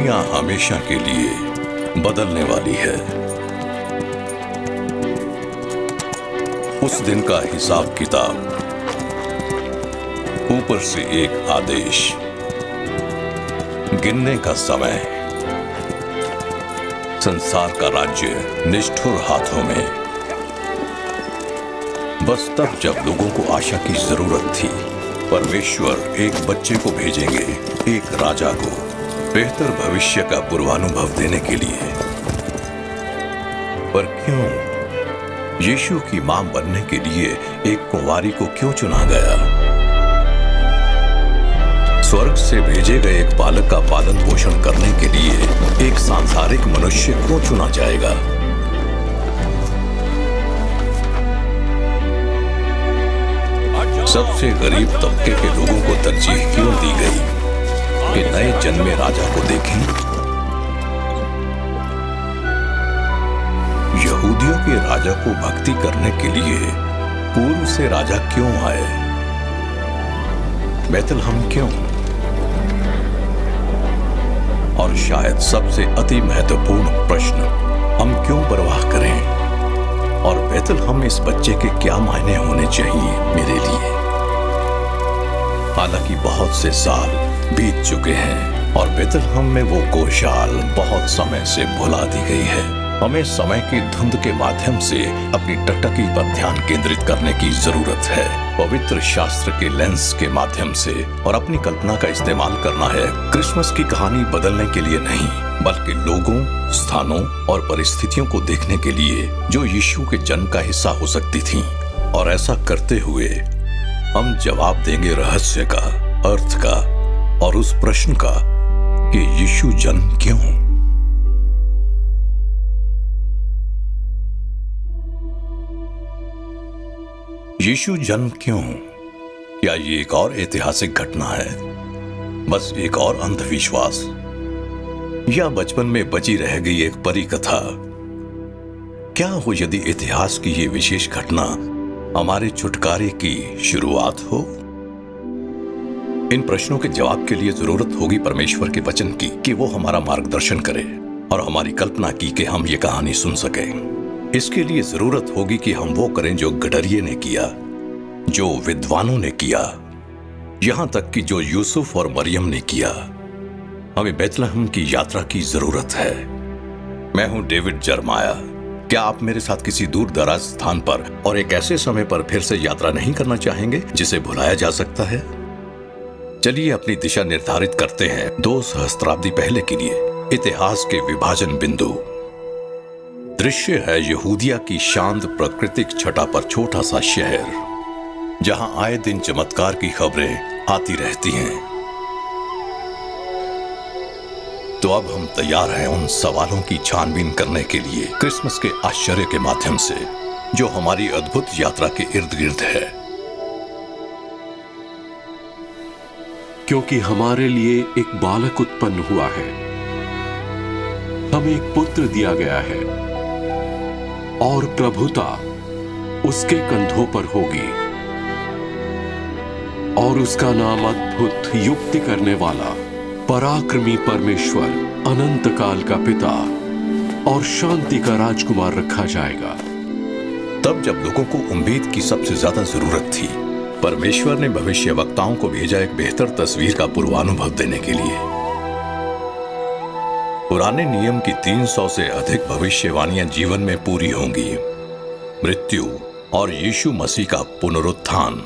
दुनिया हमेशा के लिए बदलने वाली है। उस दिन का हिसाब किताब, ऊपर से एक आदेश, गिनने का समय, संसार का राज्य निष्ठुर हाथों में। बस तब जब लोगों को आशा की जरूरत थी, परमेश्वर एक बच्चे को भेजेंगे, एक राजा को, बेहतर भविष्य का पूर्वानुभव देने के लिए। पर क्यों यीशु की मां बनने के लिए एक कुंवारी को क्यों चुना गया? स्वर्ग से भेजे गए एक बालक का पालन पोषण करने के लिए एक सांसारिक मनुष्य क्यों चुना जाएगा? सबसे गरीब तबके के लोगों को तरजीह क्यों दी गई कि नए जन्मे राजा को देखें? यहूदियों के राजा को भक्ति करने के लिए पूर्व से राजा क्यों आए? बैतलहम क्यों? और शायद सबसे अति महत्वपूर्ण प्रश्न, हम क्यों परवाह करें? और बैतलहम इस बच्चे के क्या मायने होने चाहिए मेरे लिए? हालांकि बहुत से साल बीत चुके हैं और बैतलहम में वो गोशाल बहुत समय से भुला दी गई है। हमें समय की धुंध के माध्यम से अपनी टकटकी पर ध्यान केंद्रित करने की जरूरत है, पवित्र शास्त्र के लेंस के माध्यम से, और अपनी कल्पना का इस्तेमाल करना है क्रिसमस की कहानी बदलने के लिए नहीं, बल्कि लोगों, स्थानों और परिस्थितियों को देखने के लिए जो यीशु के जन्म का हिस्सा हो सकती थीं। और ऐसा करते हुए हम जवाब देंगे रहस्य का, अर्थ का और उस प्रश्न का कि यीशु जन्म क्यों? यीशु जन्म क्यों? क्या ये एक और ऐतिहासिक घटना है? बस एक और अंधविश्वास? या बचपन में बची रह गई एक परी कथा? क्या हो यदि इतिहास की ये विशेष घटना हमारे छुटकारे की शुरुआत हो? इन प्रश्नों के जवाब के लिए जरूरत होगी परमेश्वर के वचन की कि वो हमारा मार्गदर्शन करे, और हमारी कल्पना की कि हम ये कहानी सुन सकें। इसके लिए जरूरत होगी कि हम वो करें जो गडरिये ने किया, जो विद्वानों ने किया, यहां तक कि जो यूसुफ और मरियम ने किया। हमें बैतलहम की यात्रा की जरूरत है। मैं हूं डेविड जरमाया। क्या आप मेरे साथ किसी दूर दराज स्थान पर और एक ऐसे समय पर फिर से यात्रा नहीं करना चाहेंगे जिसे भुलाया जा सकता है? चलिए अपनी दिशा निर्धारित करते हैं 2 सहस्त्राब्दी पहले के लिए, इतिहास के विभाजन बिंदु। दृश्य है यहूदिया की शांत प्राकृतिक छटा पर छोटा सा शहर, जहां आए दिन चमत्कार की खबरें आती रहती हैं। तो अब हम तैयार हैं उन सवालों की छानबीन करने के लिए क्रिसमस के आश्चर्य के माध्यम से, जो हमारी अद्भुत यात्रा के इर्द गिर्द है। क्योंकि हमारे लिए एक बालक उत्पन्न हुआ है, हमें एक पुत्र दिया गया है, और प्रभुता उसके कंधों पर होगी, और उसका नाम अद्भुत, युक्ति करने वाला, पराक्रमी परमेश्वर, अनंत काल का पिता और शांति का राजकुमार रखा जाएगा। तब जब लोगों को उम्मीद की सबसे ज्यादा जरूरत थी, परमेश्वर ने भविष्यवक्ताओं को भेजा एक बेहतर तस्वीर का पूर्वानुभव देने के लिए। पुराने नियम की 300 से अधिक भविष्यवाणियां जीवन में पूरी होंगी। मृत्यु और यीशु मसीह का पुनरुत्थान,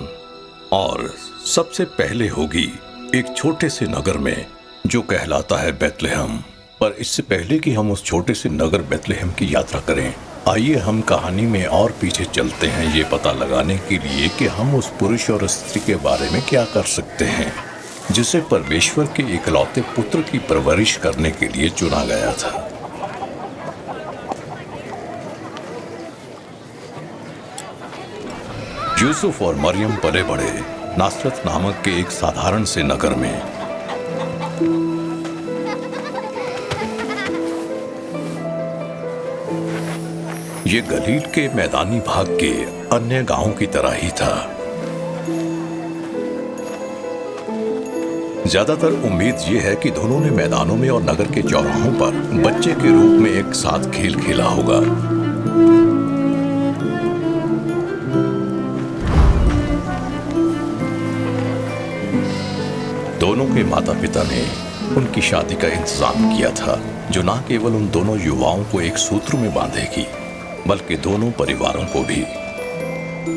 और सबसे पहले होगी एक छोटे से नगर में जो कहलाता है बैतलहम। पर इससे पहले कि हम उस छोटे से नगर बैतलहम की यात्रा करें, आइए हम कहानी में और पीछे चलते हैं, ये पता लगाने के लिए कि हम उस पुरुष और स्त्री के बारे में क्या कर सकते हैं जिसे परमेश्वर के इकलौते पुत्र की परवरिश करने के लिए चुना गया था। यूसुफ और मरियम पले बड़े नासरत नामक के एक साधारण से नगर में। ये गलील के मैदानी भाग के अन्य गांवों की तरह ही था। ज्यादातर उम्मीद ये है कि दोनों ने मैदानों में और नगर के चौराहों पर बच्चे के रूप में एक साथ खेल खेला होगा। दोनों के माता पिता ने उनकी शादी का इंतजाम किया था, जो न केवल उन दोनों युवाओं को एक सूत्र में बांधेगी, बल्कि दोनों परिवारों को भी।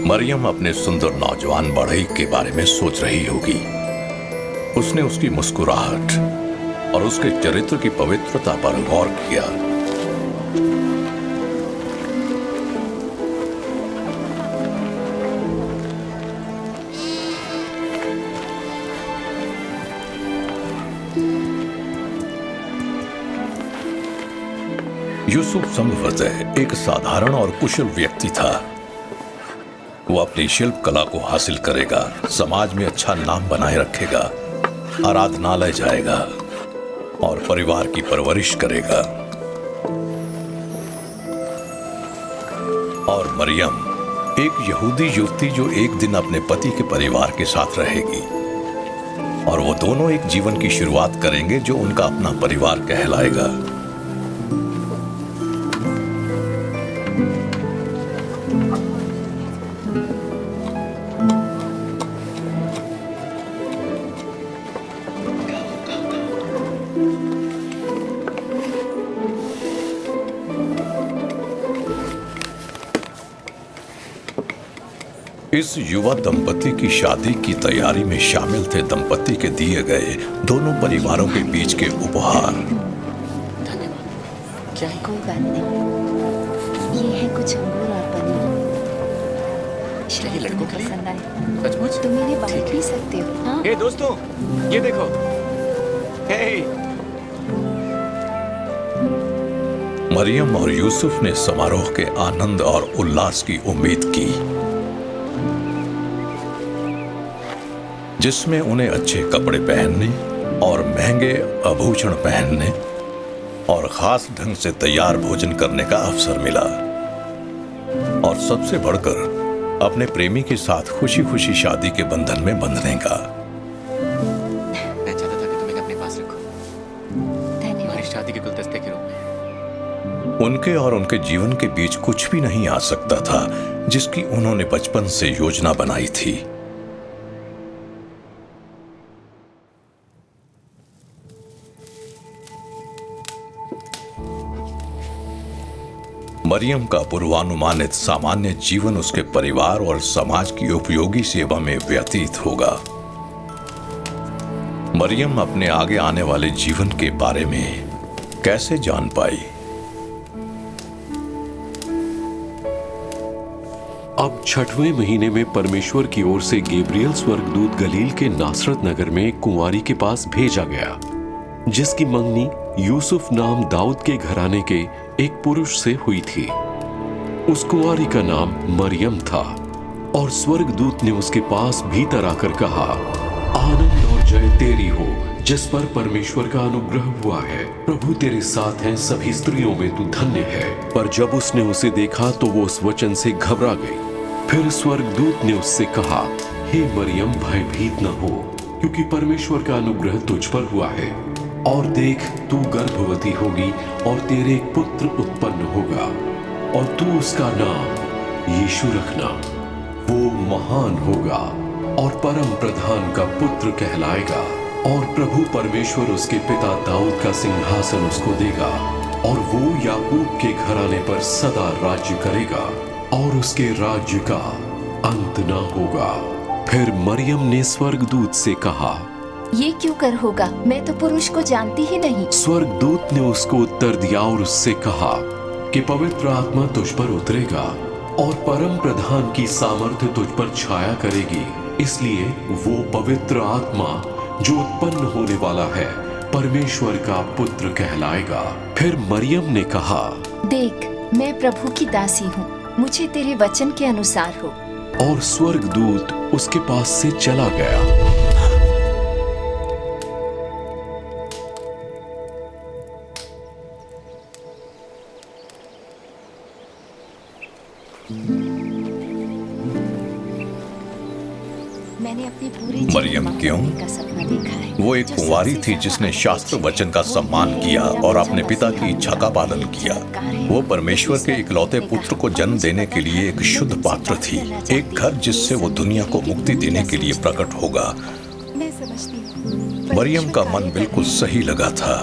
मरियम अपने सुंदर नौजवान बढ़ई के बारे में सोच रही होगी। उसने उसकी मुस्कुराहट और उसके चरित्र की पवित्रता पर गौर किया। यूसुफ संभवतः एक साधारण और कुशल व्यक्ति था। वो अपनी शिल्प कला को हासिल करेगा, समाज में अच्छा नाम बनाए रखेगा, आराधनालय जाएगा और परिवार की परवरिश करेगा। और मरियम एक यहूदी युवती जो एक दिन अपने पति के परिवार के साथ रहेगी, और वो दोनों एक जीवन की शुरुआत करेंगे जो उनका अपना परिवार कहलाएगा। इस युवा दंपति की शादी की तैयारी में शामिल थे दंपति के दिए गए दोनों परिवारों के बीच के उपहार। धन्यवाद। क्या है? कोई बात नहीं, ये है कुछ अंगूर और पनीर। शायद ये लड़कों के लिए? पसंद आए। सचमुच? तुम इन्हें बांट भी सकते हो। हाँ? हे दोस्तों, ये देखो। हे मरियम और यूसुफ ने समारोह के आनंद और उल्लास की उम्मीद की, जिसमें उन्हें अच्छे कपड़े पहनने और महंगे आभूषण पहनने और खास ढंग से तैयार भोजन करने का अवसर मिला, और सबसे बढ़कर अपने प्रेमी के साथ खुशी खुशी शादी के बंधन में बंधने का। मैं चाहता था कि तुम इन्हें अपने पास रखो, धन्यवाद। हमारी शादी के गुलदस्ते के रूप में। उनके और उनके जीवन के बीच कुछ भी नहीं आ सकता था जिसकी उन्होंने बचपन से योजना बनाई थी। मरियम का पूर्वानुमानित सामान्य जीवन उसके परिवार और समाज की उपयोगी सेवा में व्यतीत होगा। मरियम अपने आगे आने वाले जीवन के बारे में कैसे जान पाई? अब 6वें महीने में परमेश्वर की ओर से गैब्रियल स्वर्गदूत गलील के नासरत नगर में एक कुंवारी के पास भेजा गया, जिसकी मंगनी यूसुफ नाम दाऊद के घराने के एक पुरुष से हुई थी। उस कुंवारी का नाम मरियम था, और स्वर्गदूत ने उसके पास भीतर आकर कहा, आनंद और जय तेरी हो, जिस पर परमेश्वर का अनुग्रह हुआ है। प्रभु तेरे साथ हैं, सभी स्त्रियों में तू धन्य है। पर जब उसने उसे देखा तो वो उस वचन से घबरा गई। फिर स्वर्गदूत ने उससे कहा, हे मरियम, भयभीत न हो, क्योंकि परमेश्वर का अनुग्रह तुझ पर हुआ है। और देख, तू गर्भवती होगी और तेरे एक पुत्र उत्पन्न होगा, और तू उसका नाम यीशु रखना। वो महान होगा और परम प्रधान का पुत्र कहलाएगा, और प्रभु परमेश्वर उसके पिता दाऊद का सिंहासन उसको देगा, और वो याकूब के घराने पर सदा राज्य करेगा, और उसके राज्य का अंत न होगा। फिर मरियम ने स्वर्गदूत से कहा, ये क्यों कर होगा? मैं तो पुरुष को जानती ही नहीं। स्वर्गदूत ने उसको उत्तर दिया और उससे कहा कि पवित्र आत्मा तुझ पर उतरेगा, और परम प्रधान की सामर्थ्य तुझ पर छाया करेगी। इसलिए वो पवित्र आत्मा जो उत्पन्न होने वाला है परमेश्वर का पुत्र कहलाएगा। फिर मरियम ने कहा, देख, मैं प्रभु की दासी हूँ, मुझे तेरे वचन के अनुसार हो। और स्वर्गदूत उसके पास से चला गया। मैंने अपनी पूरी मरियम क्यों? का सपना देखा है। वो एक कुंवारी थी जिसने शास्त्र वचन का सम्मान किया और अपने पिता की इच्छा का पालन किया। वो परमेश्वर के इकलौते पुत्र को जन्म देने के लिए एक शुद्ध पात्र थी, एक घर जिससे वो दुनिया को मुक्ति देने के लिए प्रकट होगा। मैं समझती हूँ। मरियम का मन बिल्कुल सही लगा था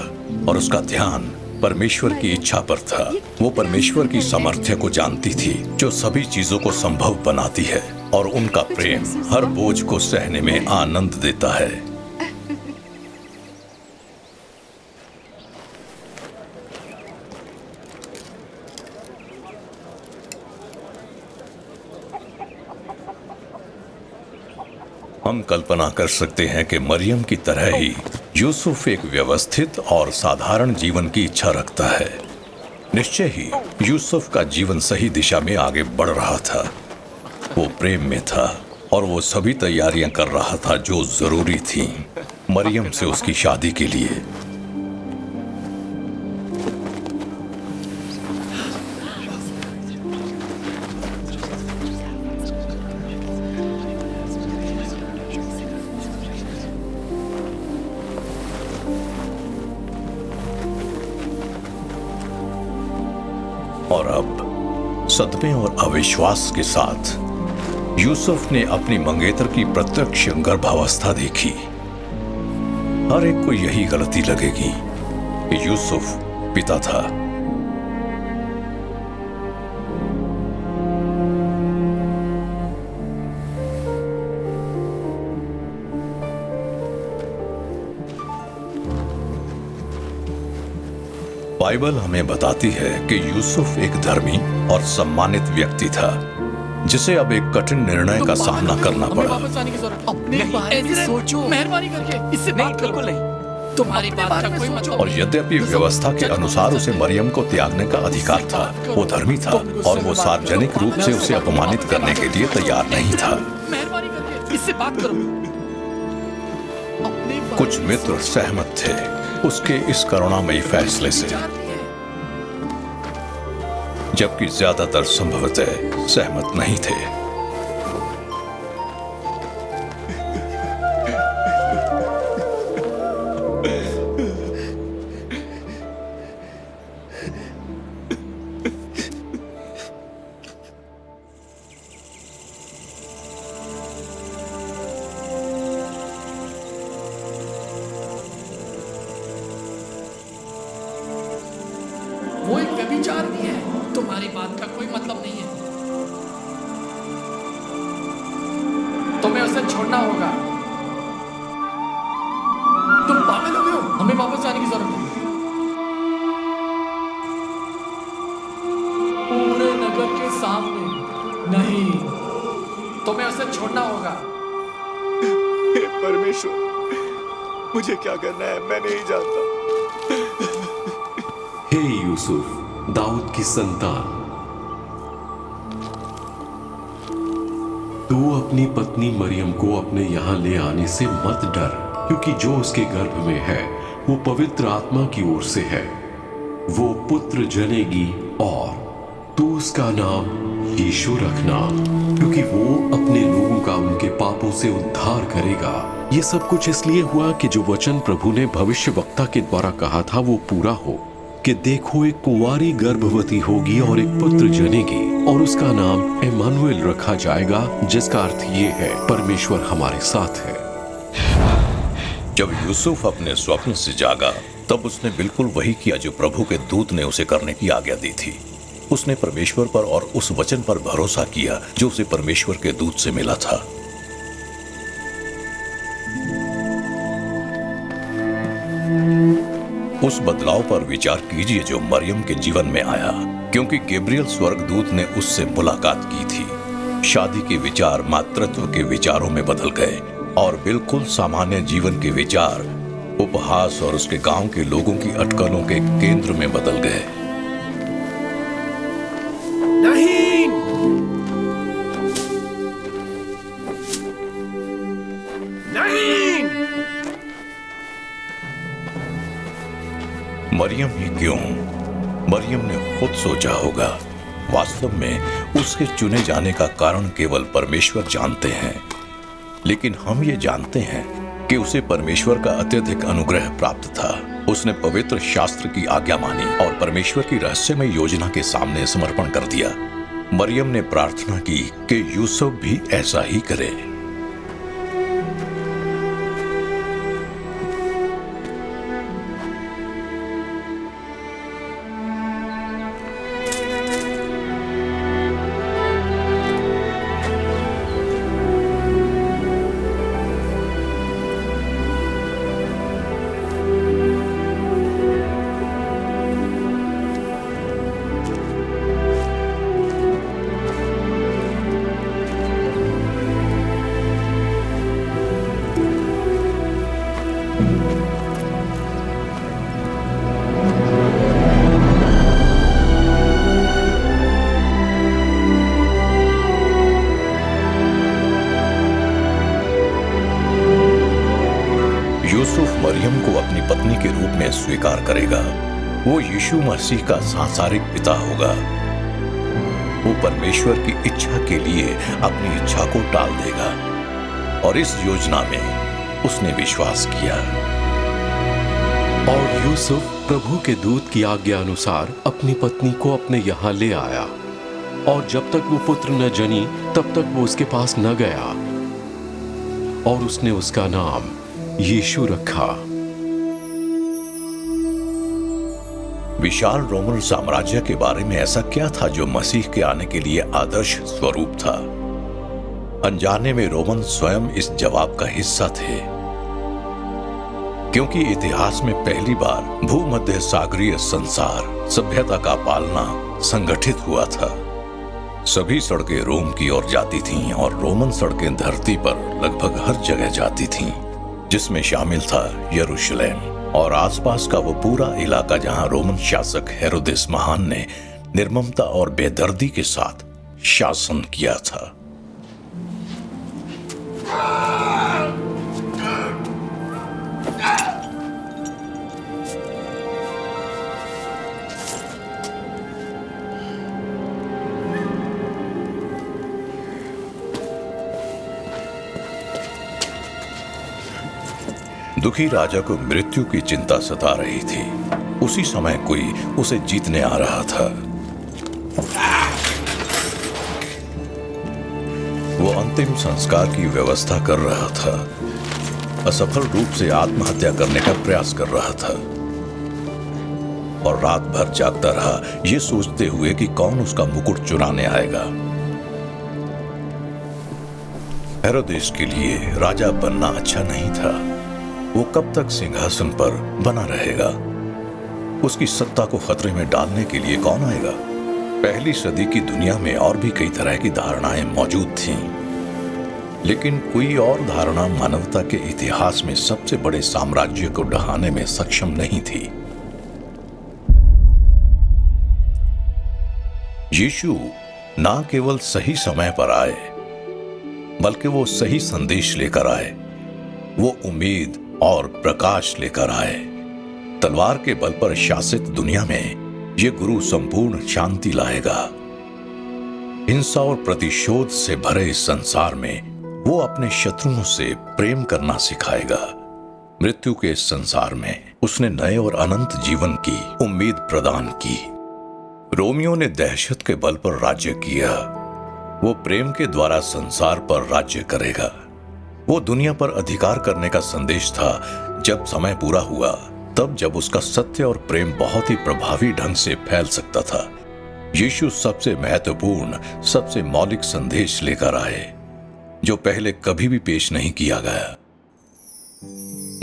और उसका ध्यान परमेश्वर की इच्छा पर था। वो परमेश्वर की सामर्थ्य को जानती थी जो सभी चीजों को संभव बनाती है, और उनका प्रेम हर बोझ को सहने में आनंद देता है। हम कल्पना कर सकते हैं कि मरियम की तरह ही यूसुफ एक व्यवस्थित और साधारण जीवन की इच्छा रखता है। निश्चय ही यूसुफ का जीवन सही दिशा में आगे बढ़ रहा था। वो प्रेम में था और वो सभी तैयारियां कर रहा था जो जरूरी थीं मरियम से उसकी शादी के लिए। और अब सदमे और अविश्वास के साथ यूसुफ ने अपनी मंगेतर की प्रत्यक्ष गर्भावस्था देखी। हर एक को यही गलती लगेगी कि यूसुफ पिता था। बाइबल हमें बताती है कि यूसुफ एक धर्मी और सम्मानित व्यक्ति था जिसे अब एक कठिन निर्णय का सामना करना पड़ा। वापस आने की जरूरत अपने बारे में सोचो, मेहरबानी करके इससे बात करो। नहीं, तुम्हारी बात का कोई मतलब। और यद्यपि व्यवस्था के अनुसार उसे मरियम को त्यागने का अधिकार था, वो धर्मी था और वो सार्वजनिक रूप से उसे अपमानित करने के लिए तैयार नहीं था। मेहरबानी करके इससे बात करो। कुछ मित्र सहमत थे उसके इस करुणामयी फैसले से, जबकि ज्यादातर संभवतः सहमत नहीं थे। वो एक व्यभिचारिणी है, तुम्हारी बात का कोई मतलब नहीं है। तुम्हें उसे छोड़ना होगा। तुम पागल हो गए हो, हमें वापस आने की जरूरत है। पूरे नगर के सामने नहीं, तुम्हें उसे छोड़ना होगा। हे परमेश्वर, मुझे क्या करना है मैं नहीं जानता। हे यूसुफ, दाऊद की संतान, तू अपनी पत्नी मरियम को अपने यहां ले आने से मत डर, क्योंकि जो उसके गर्भ में है वो पवित्र आत्मा की ओर से है। वो पुत्र जनेगी और तू उसका नाम यीशु रखना, क्योंकि वो अपने लोगों का उनके पापों से उद्धार करेगा। ये सब कुछ इसलिए हुआ कि जो वचन प्रभु ने भविष्यवक्ता के द्वारा कहा था वो पूरा हो, कि देखो एक कुंवारी गर्भवती होगी और एक पुत्र जनेगी और उसका नाम इम्मानुएल रखा जाएगा, जिसका अर्थ ये है परमेश्वर हमारे साथ है। जब यूसुफ अपने स्वप्न से जागा तब उसने बिल्कुल वही किया जो प्रभु के दूत ने उसे करने की आज्ञा दी थी। उसने परमेश्वर पर और उस वचन पर भरोसा किया जो उसे परमेश्वर के दूत से मिला था। उस बदलाव पर विचार कीजिए जो मरियम के जीवन में आया, क्योंकि गैब्रियल स्वर्गदूत ने उससे मुलाकात की थी। शादी के विचार मातृत्व के विचारों में बदल गए और बिल्कुल सामान्य जीवन के विचार उपहास और उसके गांव के लोगों की अटकलों के केंद्र में बदल गए। नहीं, नहीं। मरियम ही क्यों? मरियम ने खुद सोचा होगा। वास्तव में उसके चुने जाने का कारण केवल परमेश्वर जानते हैं, लेकिन हम ये जानते हैं कि उसे परमेश्वर का अत्यधिक अनुग्रह प्राप्त था। उसने पवित्र शास्त्र की आज्ञा मानी और परमेश्वर की रहस्यमय योजना के सामने समर्पण कर दिया। मरियम ने प्रार्थना की कि यूसुफ भी ऐसा ही करे। यूसुफ मरियम को अपनी पत्नी के रूप में स्वीकार करेगा। वो यीशु मसीह का सांसारिक पिता होगा। वो परमेश्वर की इच्छा के लिए अपनी इच्छा को टाल देगा और इस योजना में उसने विश्वास किया। और यूसुफ प्रभु के दूत की आज्ञा अनुसार अपनी पत्नी को अपने यहाँ ले आया, और जब तक वो पुत्र न जनी तब तक वो उसके पास न गया, और उसने उसका नाम यीशु रखा। विशाल रोमन साम्राज्य के बारे में ऐसा क्या था जो मसीह के आने के लिए आदर्श स्वरूप था? अनजाने में रोमन स्वयं इस जवाब का हिस्सा थे, क्योंकि इतिहास में पहली बार भूमध्य सागरीय संसार सभ्यता का पालना संगठित हुआ था। सभी सड़कें रोम की ओर जाती थीं और रोमन सड़कें धरती पर लगभग हर जगह जाती थीं, जिसमें शामिल था यरूशलेम और आसपास का वो पूरा इलाका जहां रोमन शासक हेरोदेस महान ने निर्ममता और बेदर्दी के साथ शासन किया था। दुखी राजा को मृत्यु की चिंता सता रही थी। उसी समय कोई उसे जीतने आ रहा था। वो अंतिम संस्कार की व्यवस्था कर रहा था, असफल रूप से आत्महत्या करने का प्रयास कर रहा था और रात भर जागता रहा, ये सोचते हुए कि कौन उसका मुकुट चुराने आएगा। हेरोदेस के लिए राजा बनना अच्छा नहीं था। वो कब तक सिंहासन पर बना रहेगा? उसकी सत्ता को खतरे में डालने के लिए कौन आएगा? पहली सदी की दुनिया में और भी कई तरह की धारणाएं मौजूद थीं, लेकिन कोई और धारणा मानवता के इतिहास में सबसे बड़े साम्राज्य को ढहाने में सक्षम नहीं थी। यीशु ना केवल सही समय पर आए, बल्कि वो सही संदेश लेकर आए। वो उम्मीद और प्रकाश लेकर आए। तलवार के बल पर शासित दुनिया में ये गुरु संपूर्ण शांति लाएगा। हिंसा और प्रतिशोध से भरे इस संसार में वो अपने शत्रुओं से प्रेम करना सिखाएगा। मृत्यु के इस संसार में उसने नए और अनंत जीवन की उम्मीद प्रदान की। रोमियो ने दहशत के बल पर राज्य किया। वो प्रेम के द्वारा संसार पर राज्य करेगा। वो दुनिया पर अधिकार करने का संदेश था। जब समय पूरा हुआ, तब जब उसका सत्य और प्रेम बहुत ही प्रभावी ढंग से फैल सकता था, यीशु सबसे महत्वपूर्ण, सबसे मौलिक संदेश लेकर आए, जो पहले कभी भी पेश नहीं किया गया।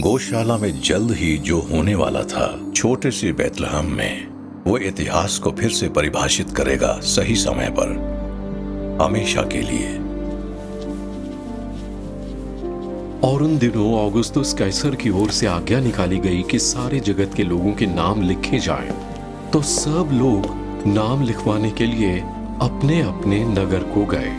गौशाला में जल्द ही जो होने वाला था, छोटे से बैतलहम में, वो इतिहास को फिर से परिभाषित करेगा सही समय पर, हमेशा के लिए। और उन दिनों ऑगुस्तुस कैसर की ओर से आज्ञा निकाली गई कि सारे जगत के लोगों के नाम लिखे जाएं। तो सब लोग नाम लिखवाने के लिए अपने अपने नगर को गए।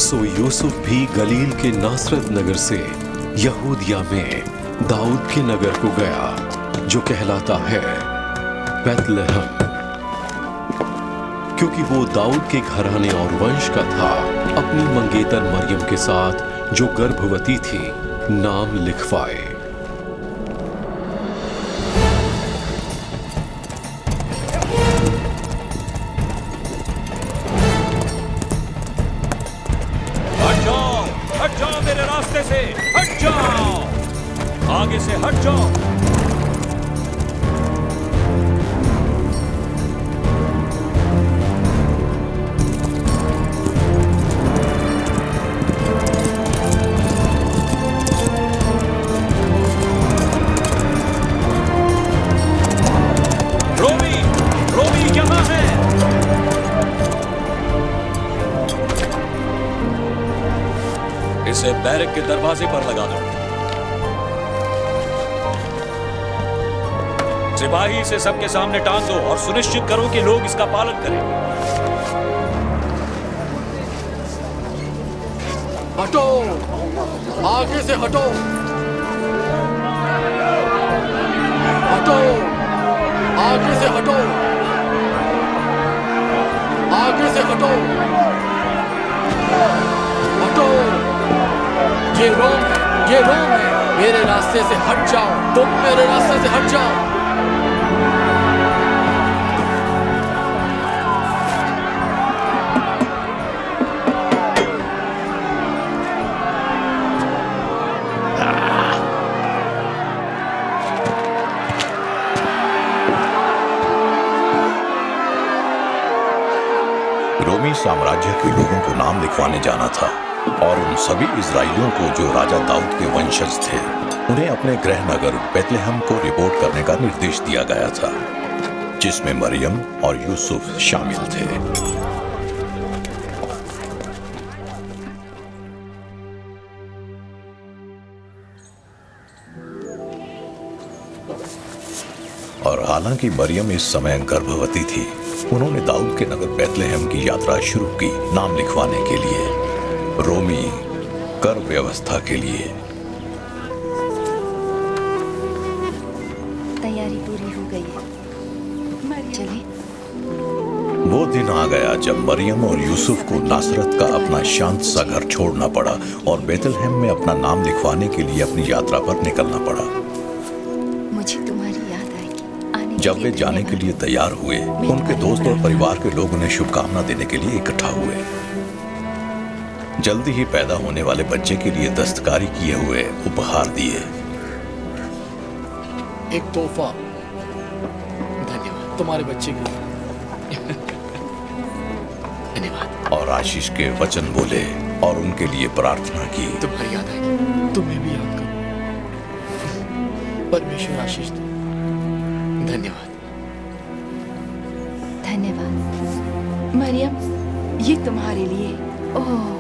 सो यूसुफ भी गलील के नासरत नगर से यहूदिया में दाऊद के नगर को गया जो कहलाता है बैतलहम, क्योंकि वो दाऊद के घराने और वंश का था, अपनी मंगेतर मरियम के साथ जो गर्भवती थी नाम लिखवाए। हट जाओ मेरे रास्ते से, हट जाओ, आगे से हट जाओ। रोमी यहाँ है। इसे बैरक के दरवाजे पर लगा दो। सिपाही इसे सबके सामने टांग दो और सुनिश्चित करो कि लोग इसका पालन करें। हटो, आगे से हटो, हटो, आगे से हटो, आगे से हटो, हटो। ये रोम है, मेरे रास्ते से हट जाओ, तुम मेरे रास्ते से हट जाओ। रोमी साम्राज्य के लोगों को नाम लिखवाने जाना था और उन सभी इजराइलियों को जो राजा दाऊद के वंशज थे, उन्हें अपने गृह नगर बैतलहम को रिपोर्ट करने का निर्देश दिया गया था, जिसमें मरियम और यूसुफ शामिल थे। और हालांकि मरियम इस समय गर्भवती थी, उन्होंने दाऊद के नगर बैतलहम की यात्रा शुरू की नाम लिखवाने के लिए, रोमी कर व्यवस्था के लिए। तैयारी पूरी हो गई है, चलें। वो दिन आ गया जब मरियम और यूसुफ को नासरत का अपना शांत सा घर छोड़ना पड़ा और बैतलहम में अपना नाम लिखवाने के लिए अपनी यात्रा पर निकलना पड़ा। मुझे तुम्हारी याद आएगी। जब वे जाने के लिए तैयार हुए, उनके दोस्त और परिवार के लोग उन्हें शुभकामना देने के लिए इकट्ठा हुए। जल्दी ही पैदा होने वाले बच्चे के लिए दस्तकारी किए हुए उपहार दिए। एक तोहफा, धन्यवाद तुम्हारे बच्चे के लिए। धन्यवाद। और आशीष के वचन बोले और उनके लिए प्रार्थना की। तुम्हारी याद आएगी, तुम्हें भी याद करो। परमेश्वर आशीष दे। धन्यवाद। धन्यवाद। मरियम, ये तुम्हारे लिए। ओह,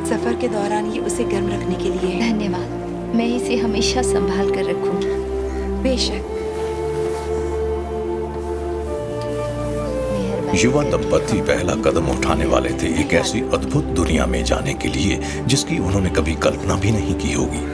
सफर के दौरान ये उसे गर्म रखने के लिए है। धन्यवाद। मैं इसे हमेशा संभाल कर रखूंगी। बेशक। युवा दंपति पहला कदम उठाने वाले थे एक ऐसी अद्भुत दुनिया में जाने के लिए जिसकी उन्होंने कभी कल्पना भी नहीं की होगी।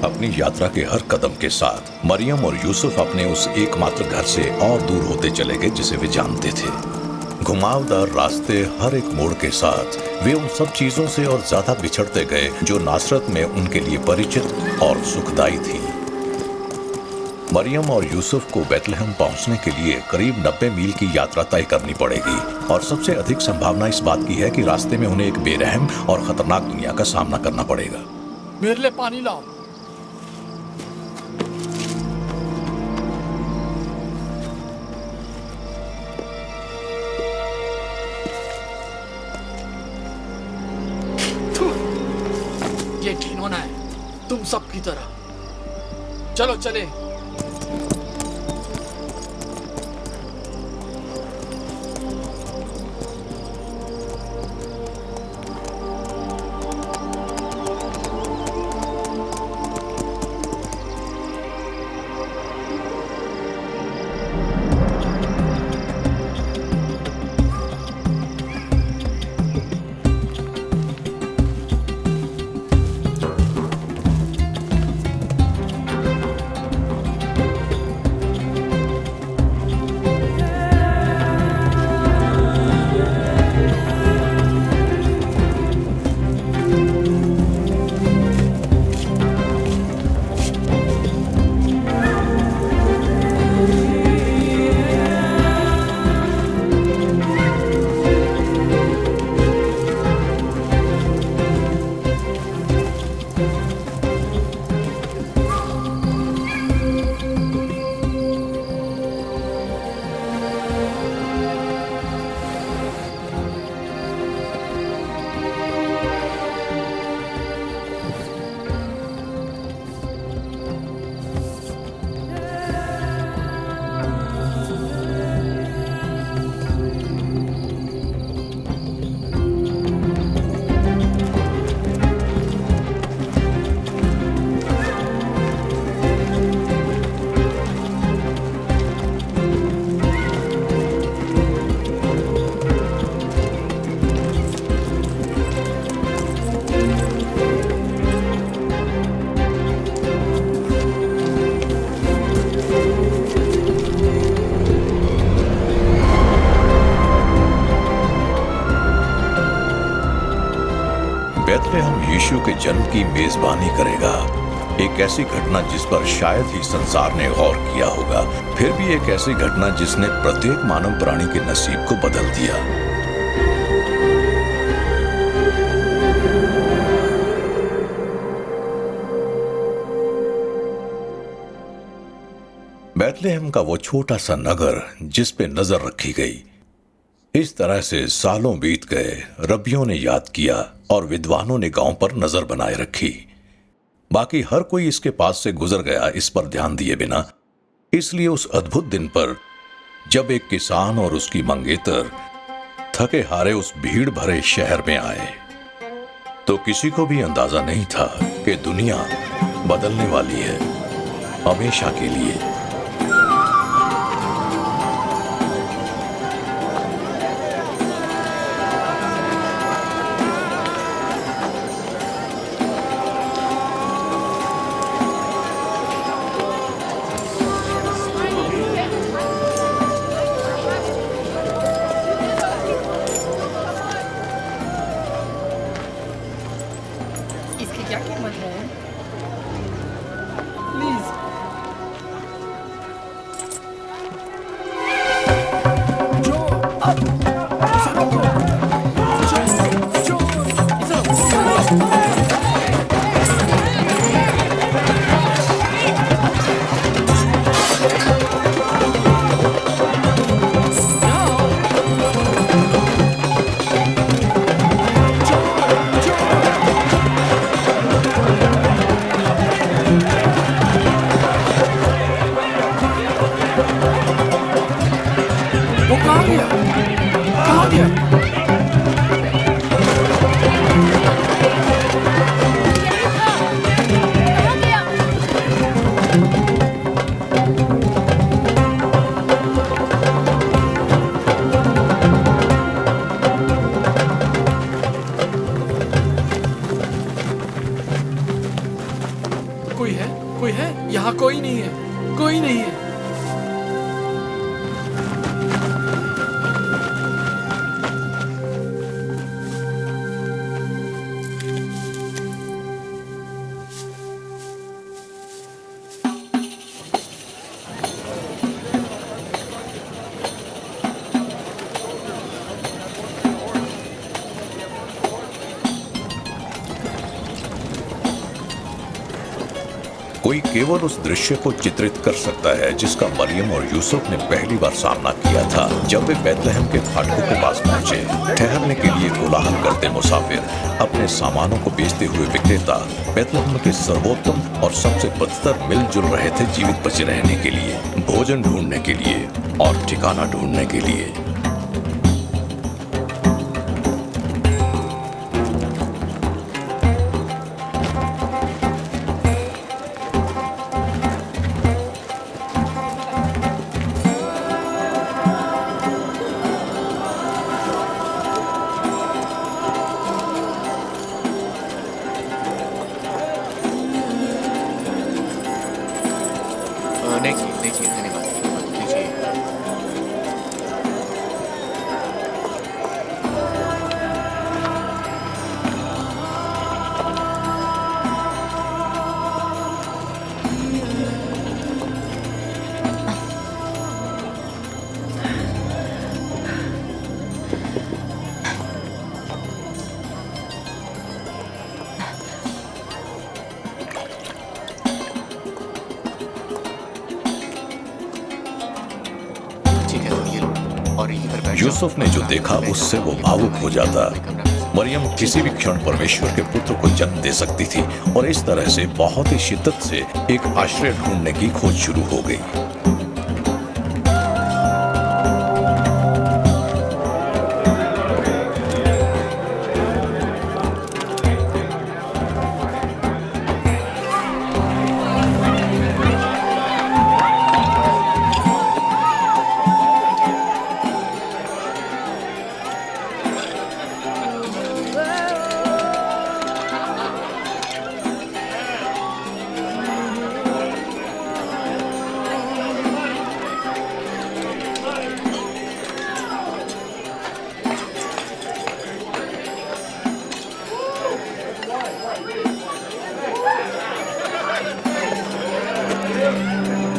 अपनी यात्रा के हर कदम के साथ मरियम और यूसुफ अपने उस एकमात्र घर से और दूर होते चले गए जिसे वे जानते थे। घुमावदार रास्ते, हर एक मोड़ के साथ वे उन सब चीजों से और ज्यादा बिछड़ते गए जो नासरत में उनके लिए परिचित और सुखदायी थी। मरियम और यूसुफ को बेथलेहम पहुंचने के लिए करीब 90 मील की यात्रा तय करनी पड़ेगी और सबसे अधिक संभावना इस बात की है कि रास्ते में उन्हें एक बेरहम और खतरनाक दुनिया का सामना करना पड़ेगा। मेरे लिए पानी लाओ। ये घिनौना है, तुम सब की तरह। चलो चले। बेथलेहम यीशु के जन्म की मेजबानी करेगा, एक ऐसी घटना जिस पर शायद ही संसार ने गौर किया होगा, फिर भी एक ऐसी घटना जिसने प्रत्येक मानव प्राणी के नसीब को बदल दिया। बेथलेहम का वो छोटा सा नगर जिस पे नजर रखी गई। इस तरह से सालों बीत गए, रब्बियों ने याद किया और विद्वानों ने गांव पर नजर बनाए रखी। बाकी हर कोई इसके पास से गुजर गया इस पर ध्यान दिए बिना। इसलिए उस अद्भुत दिन पर जब एक किसान और उसकी मंगेतर थके हारे उस भीड़ भरे शहर में आए, तो किसी को भी अंदाजा नहीं था कि दुनिया बदलने वाली है हमेशा के लिए। इसकी क्या कीमत है? प्लीज। जो अब इसे रोको। जो इसे रोको। वो कहाँ गया? कहाँ गया? कोई है? कोई है? यहाँ कोई नहीं है। कोई नहीं है। कोई केवल उस दृश्य को चित्रित कर सकता है जिसका मरियम और यूसुफ ने पहली बार सामना किया था जब वे बैतलहम के फाटकों के पास पहुंचे। ठहरने के लिए कोलाहल करते मुसाफिर, अपने सामानों को बेचते हुए विक्रेता बैतलहम के सर्वोत्तम और सबसे बदतर मिलजुल रहे थे जीवित बचे रहने के लिए, भोजन ढूंढने के लिए और ठिकाना ढूंढने के लिए। नहीं चाहिए धन्यवाद। लीजिए। यूसुफ ने जो देखा उससे वो भावुक हो जाता। मरियम किसी भी क्षण परमेश्वर के पुत्र को जन्म दे सकती थी और इस तरह से बहुत ही शिद्दत से एक आश्रय ढूंढने की खोज शुरू हो गई।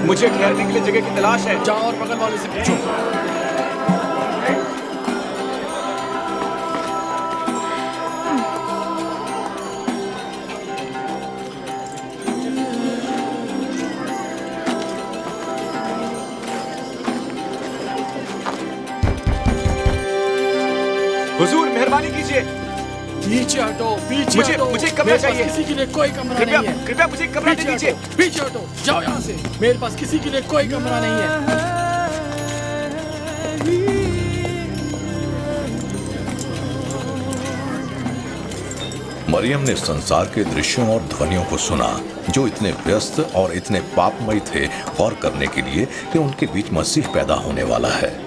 मुझे ठहरने के लिए जगह की तलाश है। जाओ और बगल वाले से पूछो। हुजूर मेहरबानी कीजिए। पीछे हटो, पीछे हटो। मुझे कमरा चाहिए। किसी के लिए कोई कमरा नहीं है। कृपया मुझे कमरा दे दीजिए। पीछे हटो, जाओ यहाँ से। मेरे पास किसी के लिए कोई कमरा नहीं है। मरियम ने संसार के दृश्यों और ध्वनियों को सुना जो इतने व्यस्त और इतने पापमय थे गौर करने के लिए कि उनके बीच मसीह पैदा होने वाला है।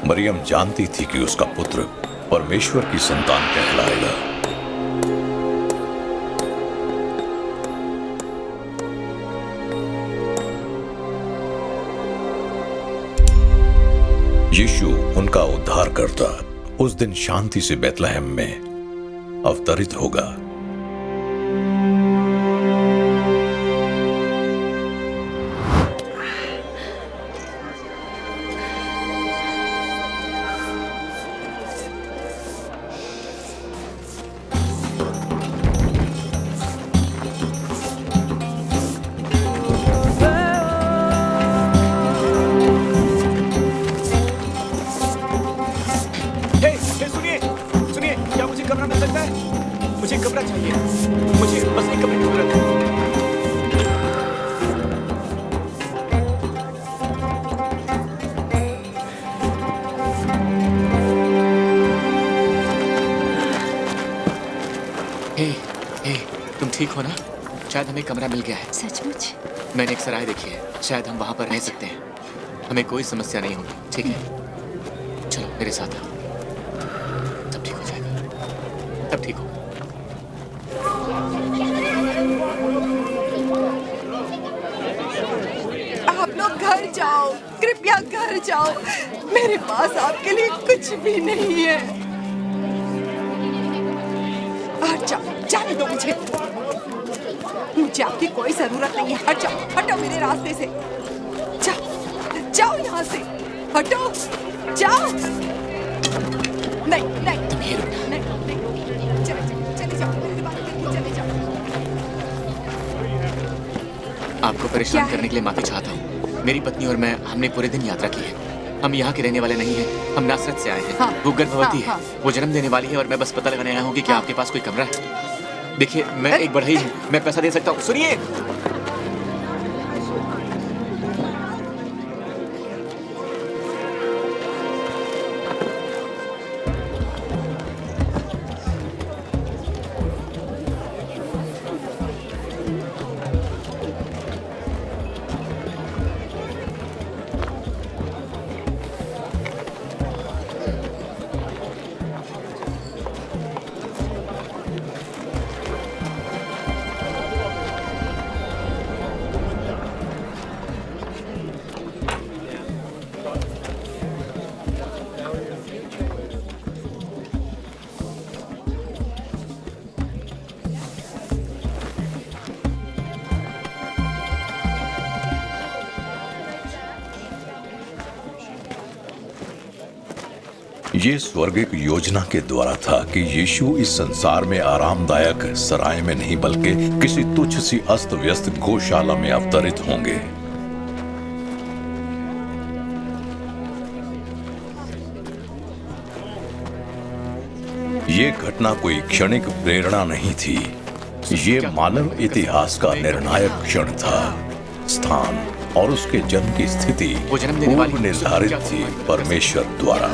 मरियम जानती थी कि उसका पुत्र परमेश्वर की संतान कहलाएगा। यीशु उनका उद्धारकर्ता उस दिन शांति से बैतलहम में अवतरित होगा। मुझे कमरा चाहिए। मुझे बस एक कमरे की जरूरत है। तुम ठीक हो ना? शायद हमें कमरा मिल गया है। सचमुच? मैंने एक सराय देखी है, शायद हम वहां पर रह सकते हैं। हमें कोई समस्या नहीं होगी। ठीक है, चलो मेरे साथ आओ। सब ठीक हो जाएगा, सब ठीक हो। आप लोग घर जाओ, कृपया घर जाओ। मेरे पास आपके लिए कुछ भी नहीं है। हट जाओ, जाने दो मुझे। मुझे आपकी कोई जरूरत नहीं है। हट जाओ, हटो मेरे रास्ते से। जाओ, जाओ यहाँ से। हटो, जाओ। नहीं नहीं तुम ये रुकना। नहीं नहीं, चले जाओ, चले जाओ, मेरी बात करके चले जाओ। आपको परेशान करने के लिए माफी चाहता हूँ। मेरी पत्नी और मैं हमने पूरे दिन यात्रा की है। हम यहाँ के रहने वाले नहीं हैं। हम नासरत से आए हैं। हाँ, वो गर्भवती हाँ, है। वो जन्म देने वाली है और मैं बस पता लगाने आया हूँ कि क्या आपके पास कोई कमरा है। देखिए, मैं एक बढ़ई हूँ, मैं पैसा दे सकता हूँ। सुनिए, ये स्वर्ग एक योजना के द्वारा था कि यीशु इस संसार में आरामदायक सराय में नहीं बल्कि किसी तुच्छ सी अस्त व्यस्त गौशाला में अवतरित होंगे। ये घटना कोई क्षणिक प्रेरणा नहीं थी। ये मानव इतिहास का निर्णायक क्षण था। स्थान और उसके जन्म की स्थिति वो जन्म देने वाली पूर्व निर्धारित थी परमेश्वर द्वारा।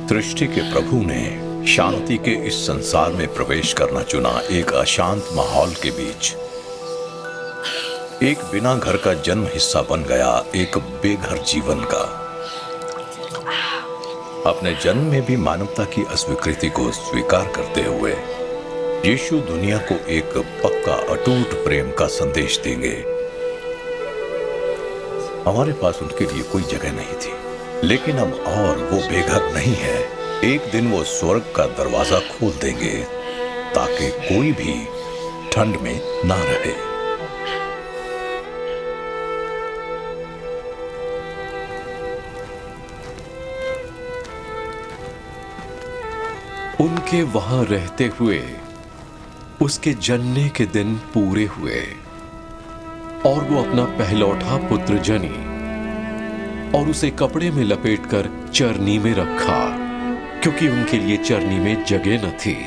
सृष्टि के प्रभु ने शांति के इस संसार में प्रवेश करना चुना। एक अशांत माहौल के बीच एक बिना घर का जन्म हिस्सा बन गया, एक बेघर जीवन का। अपने जन्म में भी मानवता की अस्वीकृति को स्वीकार करते हुए यीशु दुनिया को एक पक्का अटूट प्रेम का संदेश देंगे। हमारे पास उनके लिए कोई जगह नहीं थी, लेकिन अब और वो बेघर नहीं है। एक दिन वो स्वर्ग का दरवाजा खोल देंगे ताकि कोई भी ठंड में ना रहे। उनके वहां रहते हुए उसके जन्ने के दिन पूरे हुए और वो अपना पहलौठा पुत्र जनी और उसे कपड़े में लपेटकर चरनी में रखा, क्योंकि उनके लिए चरनी में जगह न थी।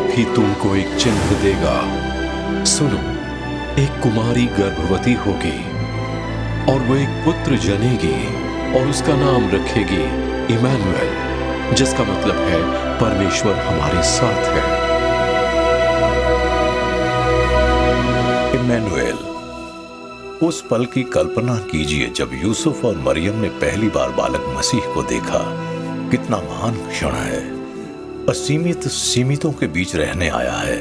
ही तुमको एक चिन्ह देगा। सुनो, एक कुमारी गर्भवती होगी और वो एक पुत्र जनेगी और उसका नाम रखेगी इमैनुएल, जिसका मतलब है परमेश्वर हमारे साथ है। इमैनुएल, उस पल की कल्पना कीजिए जब यूसुफ और मरियम ने पहली बार बालक मसीह को देखा। कितना महान क्षण है। असीमित सीमितों के बीच रहने आया है,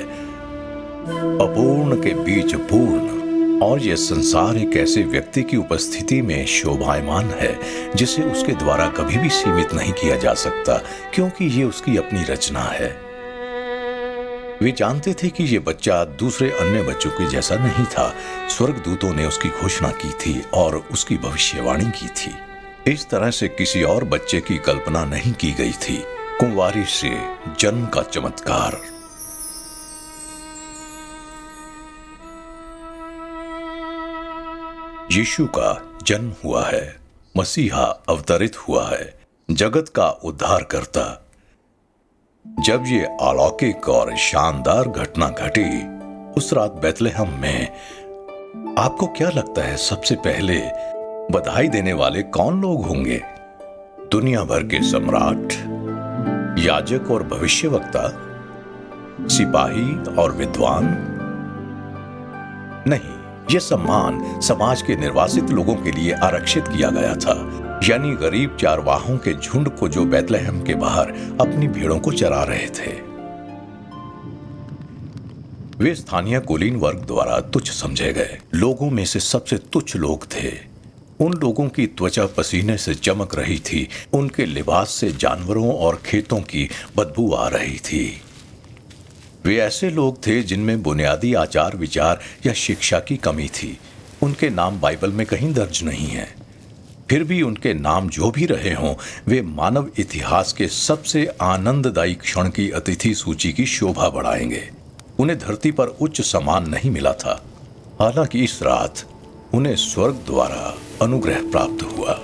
अपूर्ण के बीच पूर्ण। और यह संसार एक ऐसे व्यक्ति की उपस्थिति में शोभायमान है जिसे उसके द्वारा कभी भी सीमित नहीं किया जा सकता, क्योंकि यह उसकी अपनी रचना है। वे जानते थे कि यह बच्चा दूसरे अन्य बच्चों के जैसा नहीं था। स्वर्गदूतों ने उसकी घोषणा की थी और उसकी भविष्यवाणी की थी। इस तरह से किसी और बच्चे की कल्पना नहीं की गई थी। कुंवारी से जन्म का चमत्कार। यीशु का जन्म हुआ है, मसीहा अवतरित हुआ है, जगत का उद्धार करता। जब ये अलौकिक और शानदार घटना घटी उस रात बैतलहम में, आपको क्या लगता है सबसे पहले बधाई देने वाले कौन लोग होंगे? दुनिया भर के सम्राट, याजक और भविष्यवक्ता, सिपाही और विद्वान? नहीं, यह सम्मान समाज के निर्वासित लोगों के लिए आरक्षित किया गया था, यानी गरीब चारवाहों के झुंड को जो बैतलहम के बाहर अपनी भेड़ों को चरा रहे थे। वे स्थानीय कुलीन वर्ग द्वारा तुच्छ समझे गए लोगों में से सबसे तुच्छ लोग थे। उन लोगों की त्वचा पसीने से चमक रही थी, उनके लिबास से जानवरों और खेतों की बदबू आ रही थी। वे ऐसे लोग थे जिनमें बुनियादी आचार विचार या शिक्षा की कमी थी। उनके नाम बाइबल में कहीं दर्ज नहीं है। फिर भी उनके नाम जो भी रहे हों, वे मानव इतिहास के सबसे आनंददायी क्षण की अतिथि सूची की शोभा बढ़ाएंगे। उन्हें धरती पर उच्च सम्मान नहीं मिला था, हालांकि इस रात उन्हें स्वर्ग द्वारा अनुग्रह प्राप्त हुआ।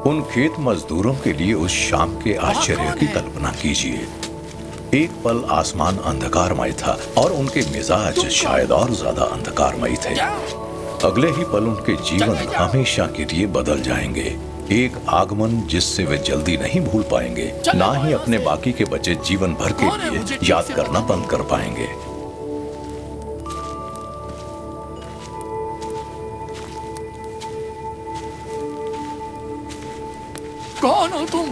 उन खेत मजदूरों के लिए उस शाम के आश्चर्य की कल्पना कीजिए। एक पल आसमान अंधकारमय था और उनके मिजाज शायद और ज्यादा अंधकारमय थे। अगले ही पल उनके जीवन हमेशा के लिए बदल जाएंगे। एक आगमन जिससे वे जल्दी नहीं भूल पाएंगे, ना ही अपने बाकी के बचे जीवन भर के लिए याद करना बंद कर पाएंगे। कौन हो तुम?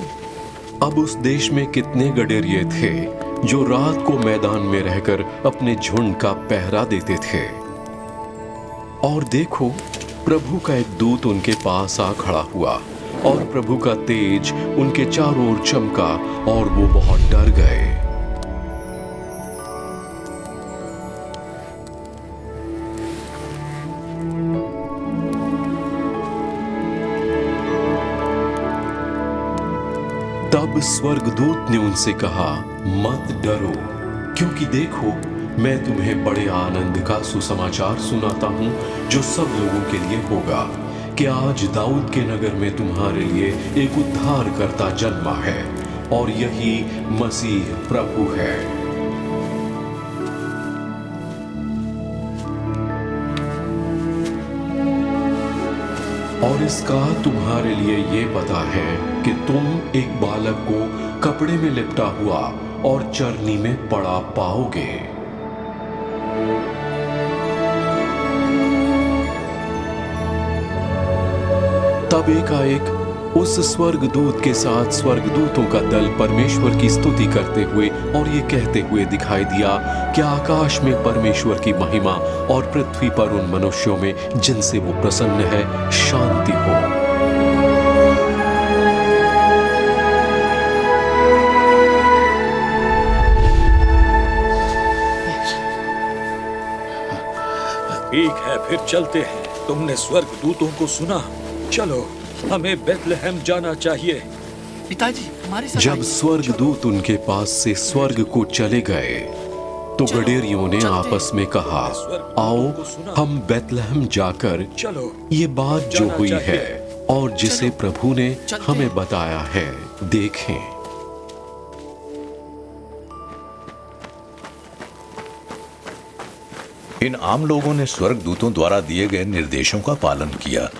अब उस देश में कितने गडेरिये थे जो रात को मैदान में रहकर अपने झुंड का पहरा देते थे। और देखो, प्रभु का एक दूत उनके पास आ खड़ा हुआ और प्रभु का तेज उनके चारों ओर चमका और वो बहुत डर गए। तब स्वर्गदूत ने उनसे कहा, मत डरो, क्योंकि देखो मैं तुम्हें बड़े आनंद का सुसमाचार सुनाता हूं जो सब लोगों के लिए होगा, कि आज दाऊद के नगर में तुम्हारे लिए एक उद्धारकर्ता जन्मा है और यही मसीह प्रभु है। और इसका तुम्हारे लिए ये पता है कि तुम एक बालक को कपड़े में लिपटा हुआ और चरनी में पड़ा पाओगे। तब एकाएक उस स्वर्गदूत के साथ स्वर्गदूतों का दल परमेश्वर की स्तुति करते हुए और ये कहते हुए दिखाई दिया कि आकाश में परमेश्वर की महिमा और पृथ्वी पर उन मनुष्यों में जिनसे वो प्रसन्न है शांति हो। ठीक है, फिर चलते हैं। तुमने स्वर्गदूतों को सुना, चलो हमें बेथलेहम जाना चाहिए। पिताजी हमारे साथ जब स्वर्गदूत उनके पास से स्वर्ग को चले गए तो गडेरियों ने आपस में कहा, आओ हम बेथलेहम जाकर ये बात जो हुई है और जिसे प्रभु ने हमें बताया है देखें। इन आम लोगों ने स्वर्गदूतों द्वारा दिए गए निर्देशों का पालन किया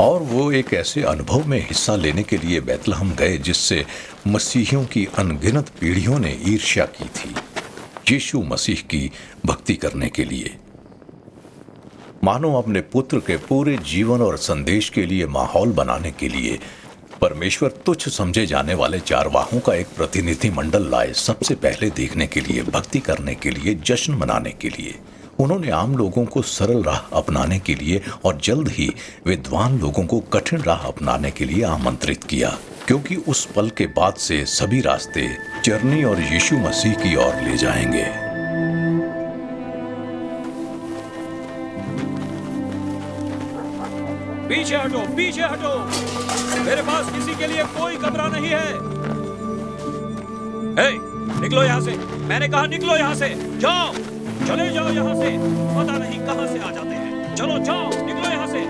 और वो एक ऐसे अनुभव में हिस्सा लेने के लिए बैतलहम गए जिससे मसीहियों की अनगिनत पीढ़ियों ने ईर्ष्या की थी, यीशु मसीह की भक्ति करने के लिए। मानो अपने पुत्र के पूरे जीवन और संदेश के लिए माहौल बनाने के लिए परमेश्वर तुच्छ समझे जाने वाले चारवाहों का एक प्रतिनिधि मंडल लाए, सबसे पहले देखने के लिए, भक्ति करने के लिए, जश्न मनाने के लिए। उन्होंने आम लोगों को सरल राह अपनाने के लिए और जल्द ही विद्वान लोगों को कठिन राह अपनाने के लिए आमंत्रित किया, क्योंकि उस पल के बाद से सभी रास्ते चरनी और यीशु मसीह की ओर ले जाएंगे। पीछे हटो, पीछे हटो। मेरे पास किसी के लिए कोई कमरा नहीं है। हे, निकलो यहाँ से। मैंने कहा निकलो यहाँ से। जाओ, चले जाओ यहाँ से। पता नहीं कहाँ से आ जाते हैं। चलो जाओ, निकलो यहाँ से।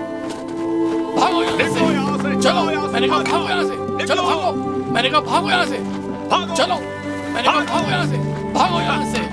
भागो यहाँ से। चलो, मैंने कहा भागो यहाँ से। चलो भागो, मैंने कहा भागो यहाँ से। चलो, मैंने कहा भागो यहाँ से। भागो यहाँ से।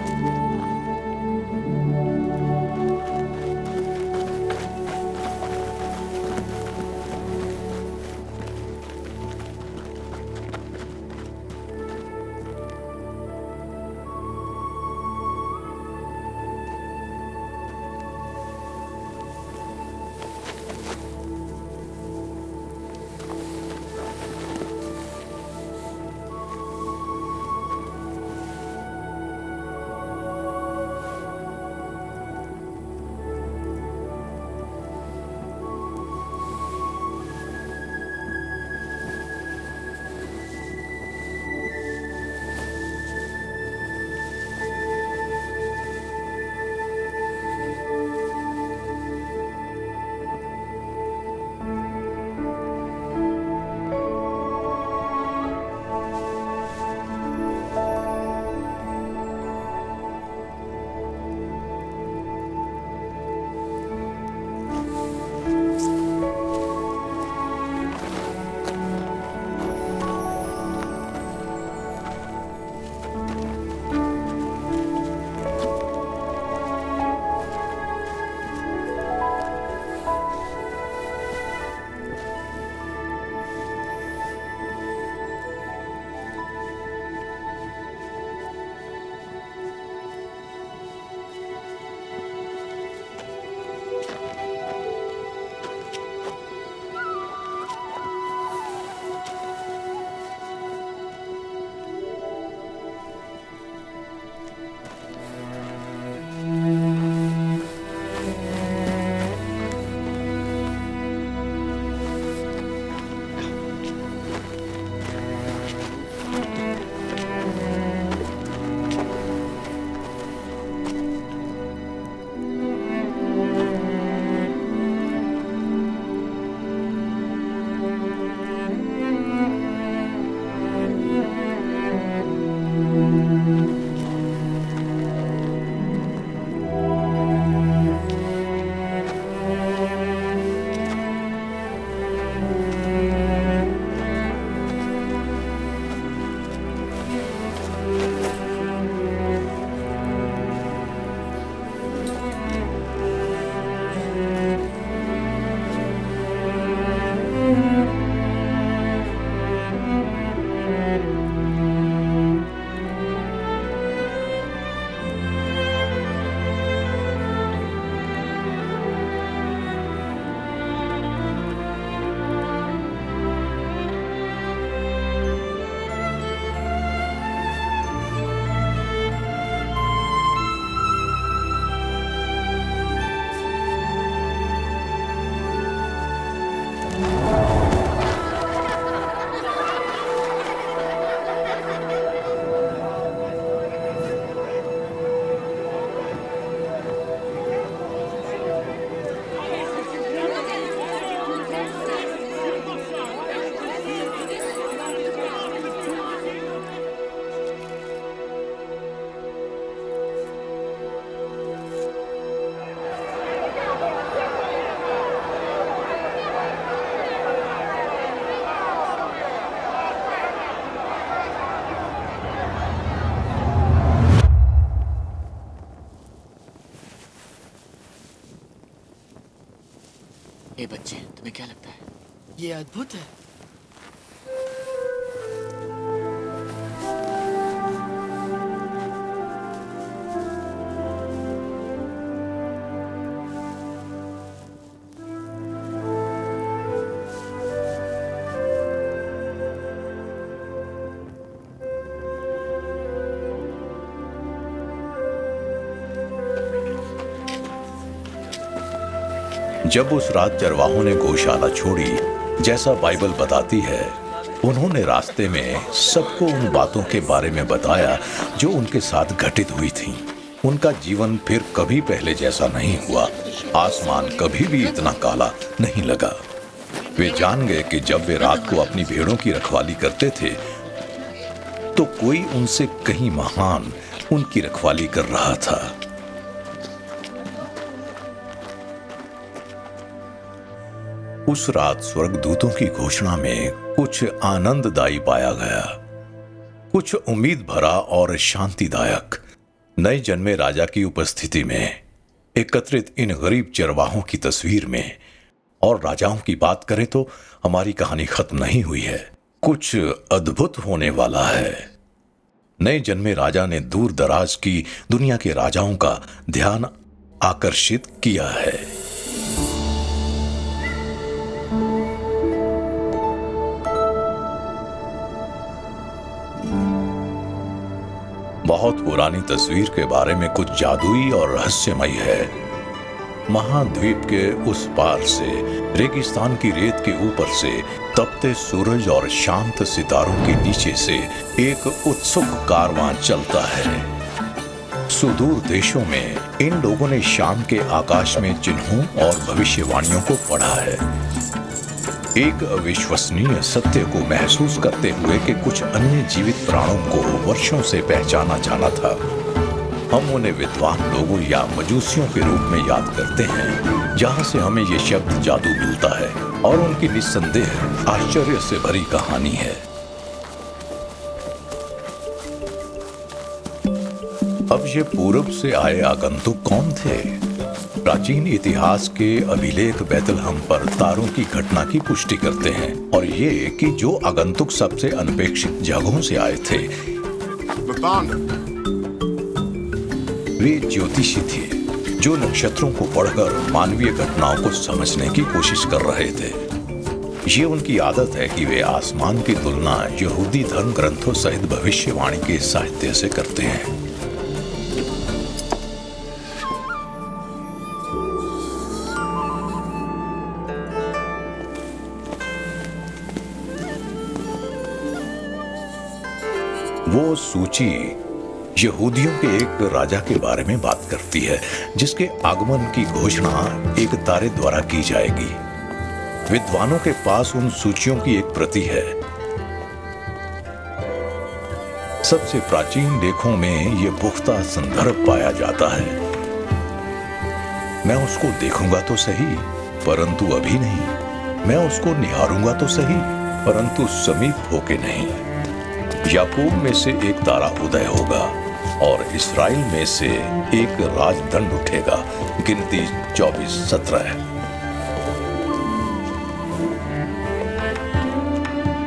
ए बच्चे, तुम्हें क्या लगता है? ये अद्भुत है। जब उस रात चरवाहों ने गौशाला छोड़ी, जैसा बाइबल बताती है, उन्होंने रास्ते में सबको उन बातों के बारे में बताया जो उनके साथ घटित हुई थीं। उनका जीवन फिर कभी पहले जैसा नहीं हुआ। आसमान कभी भी इतना काला नहीं लगा। वे जान गए कि जब वे रात को अपनी भेड़ों की रखवाली करते थे तो कोई उनसे कहीं महान उनकी रखवाली कर रहा था। उस रात स्वर्गदूतों की घोषणा में कुछ आनंददायी पाया गया, कुछ उम्मीद भरा और शांतिदायक। नए जन्मे राजा की उपस्थिति में एकत्रित इन गरीब चरवाहों की तस्वीर में। और राजाओं की बात करें तो हमारी कहानी खत्म नहीं हुई है, कुछ अद्भुत होने वाला है। नए जन्मे राजा ने दूर दराज की दुनिया के राजाओं का ध्यान आकर्षित किया है। बहुत पुरानी तस्वीर के बारे में कुछ जादुई और रहस्यमय है। महाद्वीप के उस पार से, रेगिस्तान की रेत के ऊपर से, तपते सूरज और शांत सितारों के नीचे से एक उत्सुक कारवां चलता है। सुदूर देशों में इन लोगों ने शाम के आकाश में चिन्हों और भविष्यवाणियों को पढ़ा है, एक अविश्वसनीय सत्य को महसूस करते हुए कि कुछ अन्य जीवित प्राणों को वर्षों से पहचाना जाना था। हम उन्हें विद्वान लोगों या मजूसियों के रूप में याद करते हैं, जहां से हमें ये शब्द जादू मिलता है, और उनकी निस्संदेह आश्चर्य से भरी कहानी है। अब ये पूरब से आए आगंतुक कौन थे? प्राचीन इतिहास के अभिलेख बैतलहम पर तारों की घटना की पुष्टि करते हैं, और ये कि जो आगंतुक सबसे अनपेक्षित जगहों से आए थे वे ज्योतिषी थे, जो नक्षत्रों को पढ़कर मानवीय घटनाओं को समझने की कोशिश कर रहे थे। ये उनकी आदत है कि वे आसमान की तुलना यहूदी धर्म ग्रंथों सहित भविष्यवाणी के साहित्य से करते हैं। वो सूची यहूदियों के एक राजा के बारे में बात करती है, जिसके आगमन की घोषणा एक तारे द्वारा की जाएगी। विद्वानों के पास उन सूचियों की एक प्रति है। सबसे प्राचीन लेखों में यह पुख्ता संदर्भ पाया जाता है। मैं उसको देखूंगा तो सही, परंतु अभी नहीं। मैं उसको निहारूंगा तो सही, परंतु समीप होके नहीं। याकूब में से एक तारा उदय होगा और इस्राएल में से एक राजदंड उठेगा। गिनती 24:17।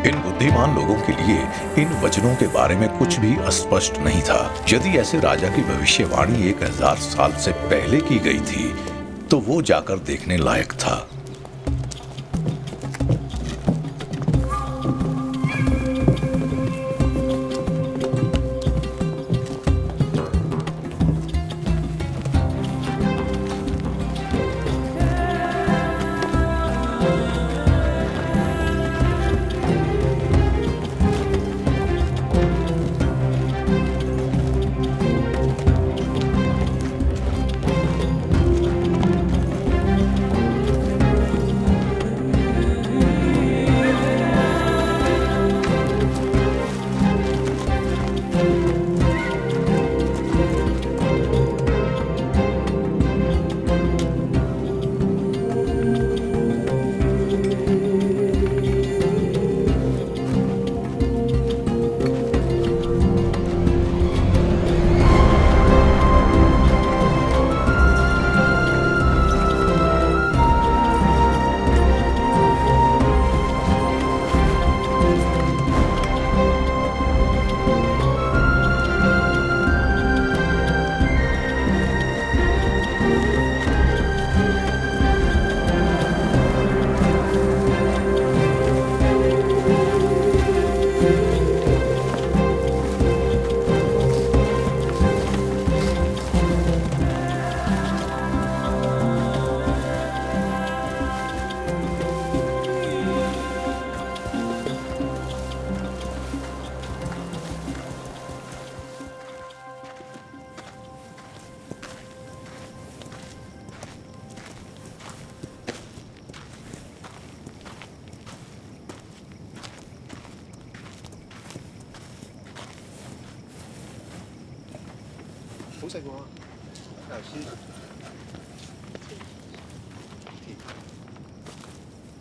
इन बुद्धिमान लोगों के लिए इन वचनों के बारे में कुछ भी अस्पष्ट नहीं था। यदि ऐसे राजा की भविष्यवाणी 1000 साल से पहले की गई थी तो वो जाकर देखने लायक था।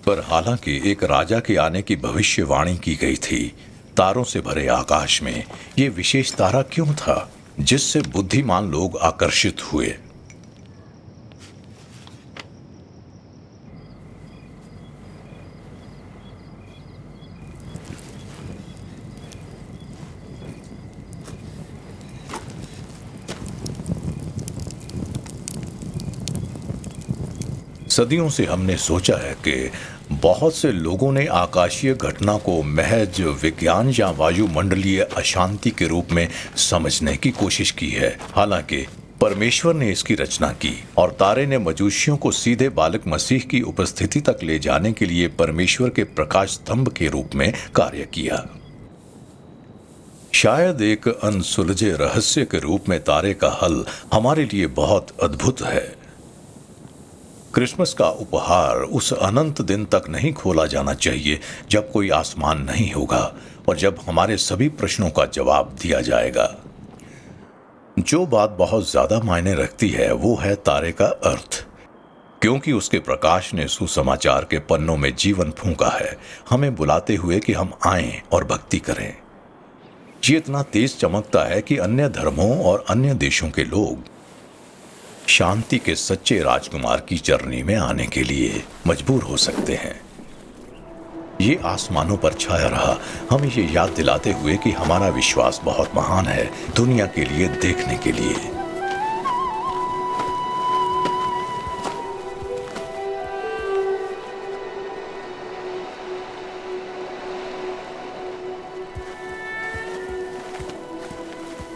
पर हालांकि एक राजा के आने की भविष्यवाणी की गई थी, तारों से भरे आकाश में यह विशेष तारा क्यों था जिससे बुद्धिमान लोग आकर्षित हुए? सदियों से हमने सोचा है कि बहुत से लोगों ने आकाशीय घटना को महज विज्ञान या वायुमंडलीय अशांति के रूप में समझने की कोशिश की है। हालांकि परमेश्वर ने इसकी रचना की और तारे ने मजूसियों को सीधे बालक मसीह की उपस्थिति तक ले जाने के लिए परमेश्वर के प्रकाश स्तंभ के रूप में कार्य किया। शायद एक अनसुलझे रहस्य के रूप में तारे का हल हमारे लिए बहुत अद्भुत है। क्रिसमस का उपहार उस अनंत दिन तक नहीं खोला जाना चाहिए जब कोई आसमान नहीं होगा और जब हमारे सभी प्रश्नों का जवाब दिया जाएगा। जो बात बहुत ज्यादा मायने रखती है वो है तारे का अर्थ, क्योंकि उसके प्रकाश ने सुसमाचार के पन्नों में जीवन फूंका है, हमें बुलाते हुए कि हम आएं और भक्ति करें। ये इतना तेज चमकता है कि अन्य धर्मों और अन्य देशों के लोग शांति के सच्चे राजकुमार की चरनी में आने के लिए मजबूर हो सकते हैं। ये आसमानों पर छाया रहा, हमें ये याद दिलाते हुए कि हमारा विश्वास बहुत महान है दुनिया के लिए देखने के लिए।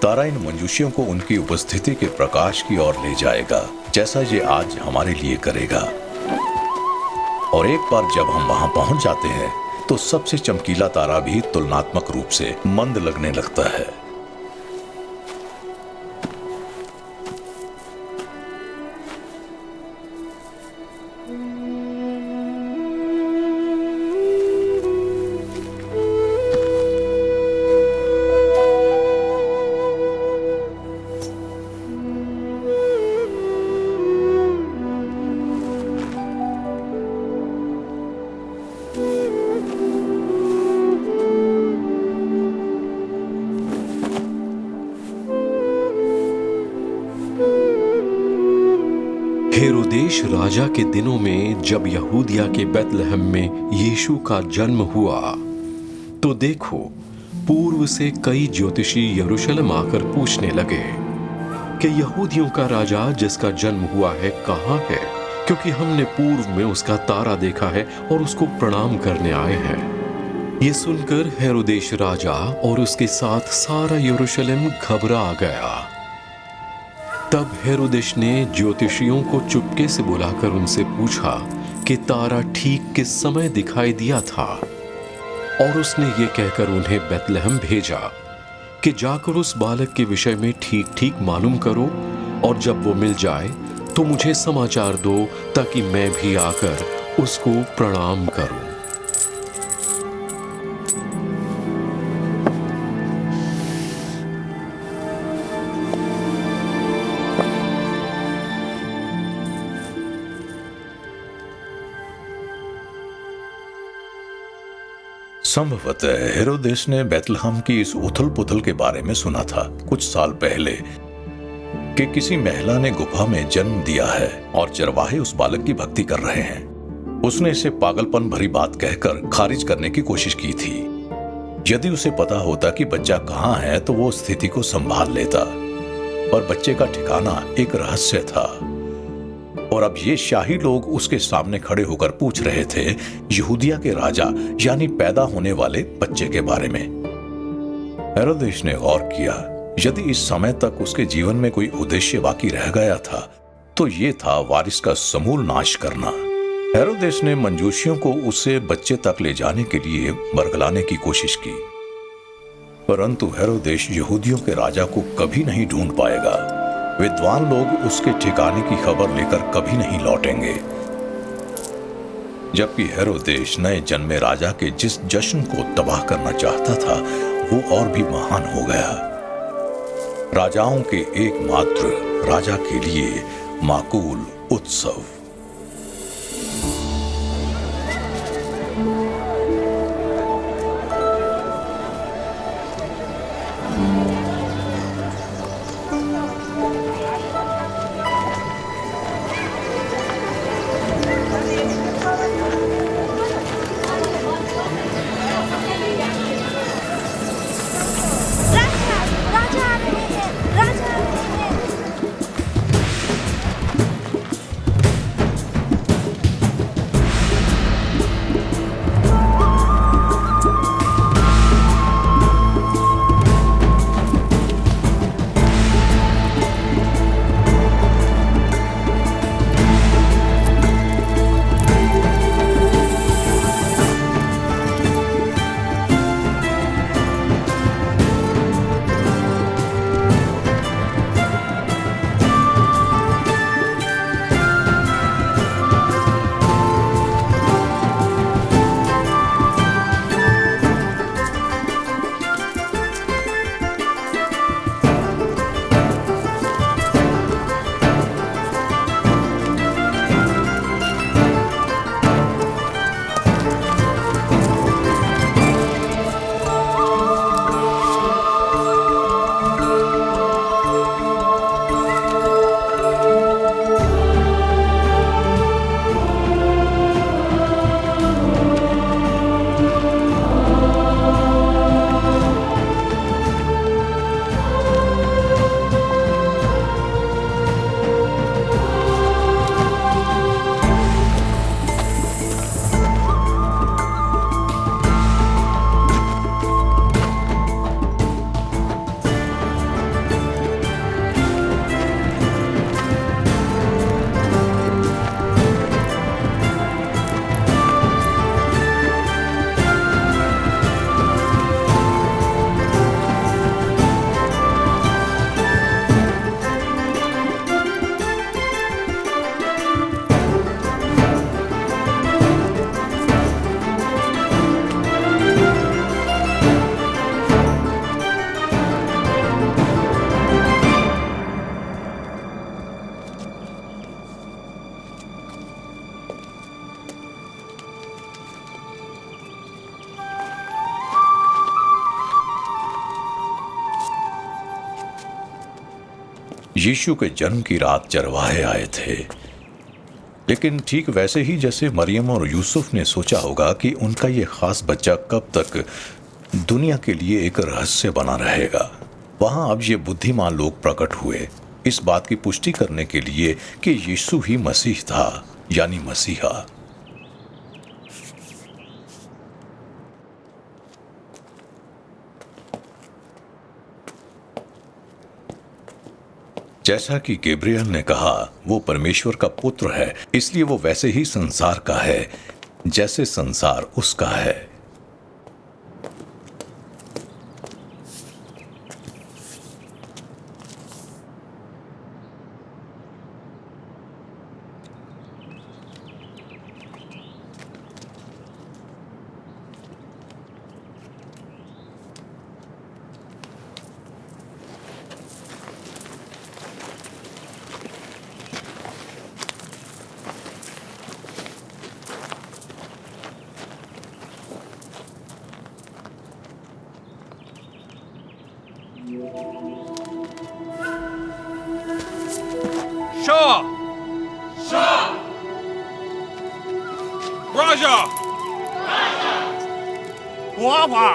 तारा इन मंजूषियों को उनकी उपस्थिति के प्रकाश की ओर ले जाएगा, जैसा ये आज हमारे लिए करेगा। और एक बार जब हम वहां पहुंच जाते हैं तो सबसे चमकीला तारा भी तुलनात्मक रूप से मंद लगने लगता है। हेरोदेश राजा के दिनों में जब यहूदिया के बैतलहम में यीशु का जन्म हुआ तो देखो, पूर्व से कई ज्योतिषी यरूशलेम आकर पूछने लगे कि यहूदियों का राजा जिसका जन्म हुआ है कहाँ है, क्योंकि हमने पूर्व में उसका तारा देखा है और उसको प्रणाम करने आए हैं। ये सुनकर हेरोदेश राजा और उसके साथ सारा यरूशलेम घबरा गया। तब हेरोदेश ने ज्योतिषियों को चुपके से बुलाकर उनसे पूछा कि तारा ठीक किस समय दिखाई दिया था, और उसने ये कहकर उन्हें बैतलहम भेजा कि जाकर उस बालक के विषय में ठीक ठीक मालूम करो, और जब वो मिल जाए तो मुझे समाचार दो ताकि मैं भी आकर उसको प्रणाम करूं। संभवतः हेरोदेस ने बैतलहम की इस उथल पुथल के बारे में सुना था कुछ साल पहले कि किसी महिला ने गुफा में जन्म दिया है और चरवाहे उस बालक की भक्ति कर रहे हैं। उसने इसे पागलपन भरी बात कहकर खारिज करने की कोशिश की थी। यदि उसे पता होता कि बच्चा कहाँ है तो वो स्थिति को संभाल लेता, पर बच्चे का ठिकाना एक रहस्य था। और अब ये शाही लोग उसके सामने खड़े होकर पूछ रहे थे यहूदिया के राजा यानी पैदा होने वाले बच्चे के बारे में। हेरोदेस ने गौर किया, यदि इस समय तक उसके जीवन में कोई उद्देश्य बाकी रह गया था तो ये था वारिस का समूल नाश करना। हेरोदेस ने मंजूसियों को उसे बच्चे तक ले जाने के लिए बरगलाने की कोशिश की, परंतु हेरोदेस यहूदियों के राजा को कभी नहीं ढूंढ पाएगा। विद्वान लोग उसके ठिकाने की खबर लेकर कभी नहीं लौटेंगे। जबकि हेरोदेस नए जन्मे राजा के जिस जश्न को तबाह करना चाहता था वो और भी महान हो गया। राजाओं के एकमात्र राजा के लिए माकूल उत्सव। यीशु के जन्म की रात चरवाहे आए थे, लेकिन ठीक वैसे ही जैसे मरियम और यूसुफ ने सोचा होगा कि उनका ये खास बच्चा कब तक दुनिया के लिए एक रहस्य बना रहेगा, वहां अब ये बुद्धिमान लोग प्रकट हुए इस बात की पुष्टि करने के लिए कि यीशु ही मसीह था, यानी मसीहा। जैसा कि गैब्रियल ने कहा, वो परमेश्वर का पुत्र है, इसलिए वो वैसे ही संसार का है जैसे संसार उसका है। Raja! Wawa!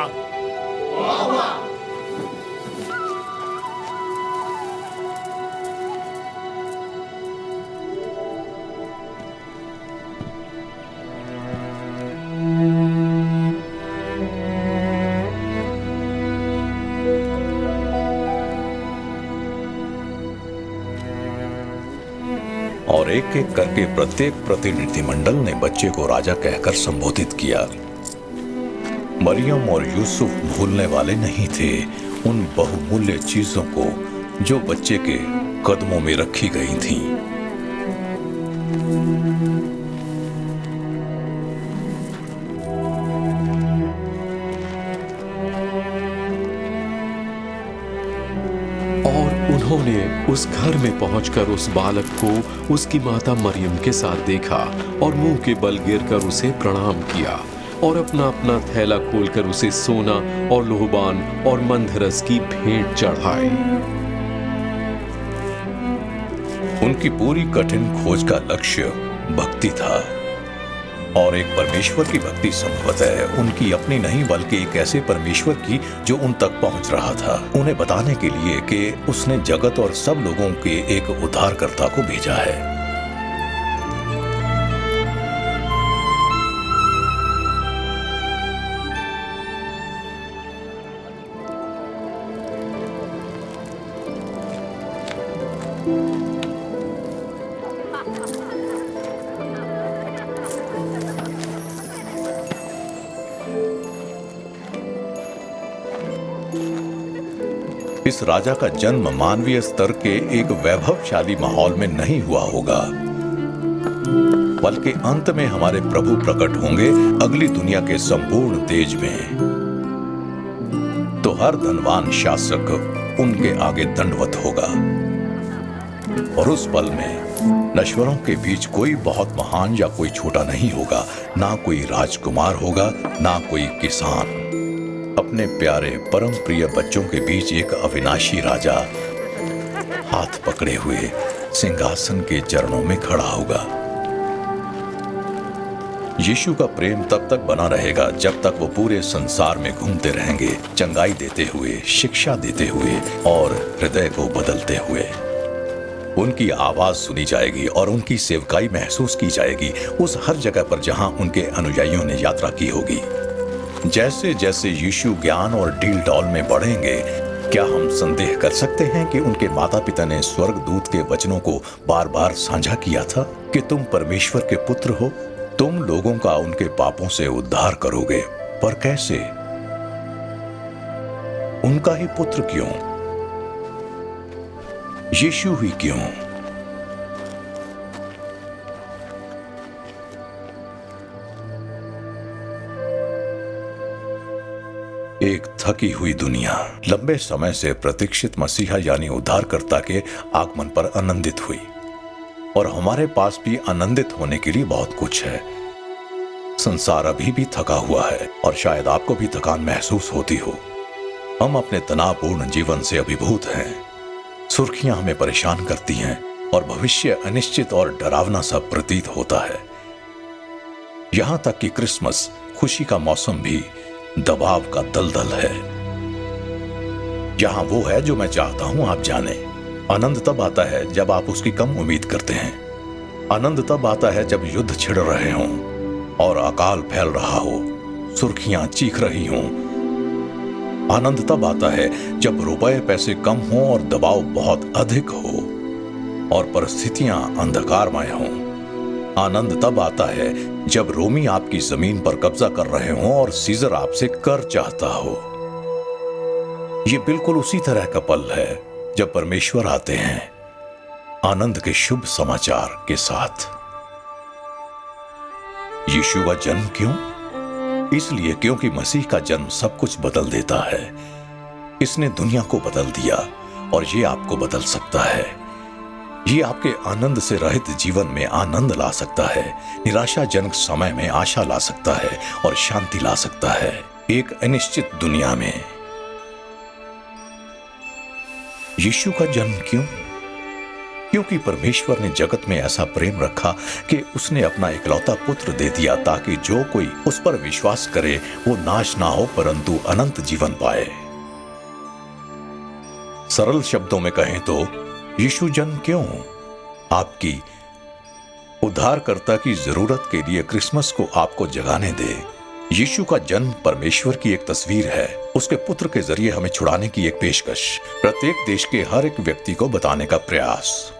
और एक एक करके प्रत्येक प्रतिनिधिमंडल ने बच्चे को राजा कहकर संबोधित किया। मरियम और यूसुफ भूलने वाले नहीं थे उन बहुमूल्य चीजों को जो बच्चे के कदमों में रखी गई थीं। और उन्होंने उस घर में पहुंचकर उस बालक को उसकी माता मरियम के साथ देखा और मुंह के बल गिरकर उसे प्रणाम किया और अपना अपना थैला खोलकर उसे सोना और लोहबान और मंदरस की भेंट चढ़ाई। उनकी पूरी कठिन खोज का लक्ष्य भक्ति था और एक परमेश्वर की भक्ति संभवतः उनकी अपनी नहीं बल्कि एक ऐसे परमेश्वर की जो उन तक पहुंच रहा था, उन्हें बताने के लिए कि उसने जगत और सब लोगों के एक उद्धारकर्ता को भेजा है। इस राजा का जन्म मानवीय स्तर के एक वैभवशाली माहौल में नहीं हुआ होगा, बल्कि अंत में हमारे प्रभु प्रकट होंगे अगली दुनिया के संपूर्ण तेज में। तो हर धनवान शासक उनके आगे दंडवत होगा और उस पल में नश्वरों के बीच कोई बहुत महान या कोई छोटा नहीं होगा, ना कोई राजकुमार होगा, ना कोई किसान। अपने प्यारे परम प्रिय बच्चों के बीच एक अविनाशी राजा हाथ पकड़े हुए सिंहासन के चरणों में खड़ा होगा। यीशु का प्रेम तब तक बना रहेगा जब तक वो पूरे संसार में घूमते रहेंगे, चंगाई देते हुए, शिक्षा देते हुए और हृदय को बदलते हुए। उनकी आवाज सुनी जाएगी और उनकी सेवकाई महसूस की जाएगी उस हर जगह पर जहां उनके अनुयायियों ने यात्रा की होगी। जैसे जैसे यीशु ज्ञान और डील डॉल में बढ़ेंगे, क्या हम संदेह कर सकते हैं कि उनके माता पिता ने स्वर्गदूत के वचनों को बार बार साझा किया था कि तुम परमेश्वर के पुत्र हो, तुम लोगों का उनके पापों से उद्धार करोगे। पर कैसे? उनका ही पुत्र क्यों? यीशु ही क्यों? एक थकी हुई दुनिया लंबे समय से प्रतीक्षित मसीहा यानी उद्धारकर्ता के आगमन पर आनंदित हुई और हमारे पास भी आनंदित होने के लिए बहुत कुछ है। संसार अभी भी थका हुआ है और शायद आपको भी थकान महसूस होती हो। हम अपने तनावपूर्ण जीवन से अभिभूत हैं। सुर्खियां हमें परेशान करती हैं और भविष्य अनिश्चित और डरावना सा प्रतीत होता है। यहां तक कि क्रिसमस, खुशी का मौसम भी दबाव का दलदल है। यहां वो है जो मैं चाहता हूं आप जाने। आनंद तब आता है जब आप उसकी कम उम्मीद करते हैं। आनंद तब आता है जब युद्ध छिड़ रहे हों और अकाल फैल रहा हो, सुर्खियां चीख रही हों। आनंद तब आता है जब रुपए पैसे कम हों और दबाव बहुत अधिक हो और परिस्थितियां अंधकारमय हों। आनंद तब आता है जब रोमी आपकी जमीन पर कब्जा कर रहे हों और सीजर आपसे कर चाहता हो। यह बिल्कुल उसी तरह का पल है जब परमेश्वर आते हैं आनंद के शुभ समाचार के साथ। यीशु का जन्म क्यों? इसलिए क्योंकि मसीह का जन्म सब कुछ बदल देता है। इसने दुनिया को बदल दिया और ये आपको बदल सकता है। ये आपके आनंद से रहित जीवन में आनंद ला सकता है, निराशाजनक समय में आशा ला सकता है और शांति ला सकता है। एक अनिश्चित दुनिया में यीशु का जन्म क्यों? क्योंकि परमेश्वर ने जगत में ऐसा प्रेम रखा कि उसने अपना इकलौता पुत्र दे दिया ताकि जो कोई उस पर विश्वास करे वो नाश ना हो परंतु अनंत जीवन पाए। सरल शब्दों में कहें तो यीशु जन्म क्यों? आपकी उद्धारकर्ता की जरूरत के लिए क्रिसमस को आपको जगाने दे। यीशु का जन्म परमेश्वर की एक तस्वीर है, उसके पुत्र के जरिए हमें छुड़ाने की एक पेशकश, प्रत्येक देश के हर एक व्यक्ति को बताने का प्रयास।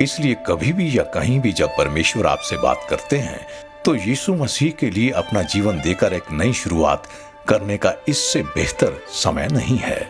इसलिए कभी भी या कहीं भी जब परमेश्वर आपसे बात करते हैं तो यीशु मसीह के लिए अपना जीवन देकर एक नई शुरुआत करने का इससे बेहतर समय नहीं है।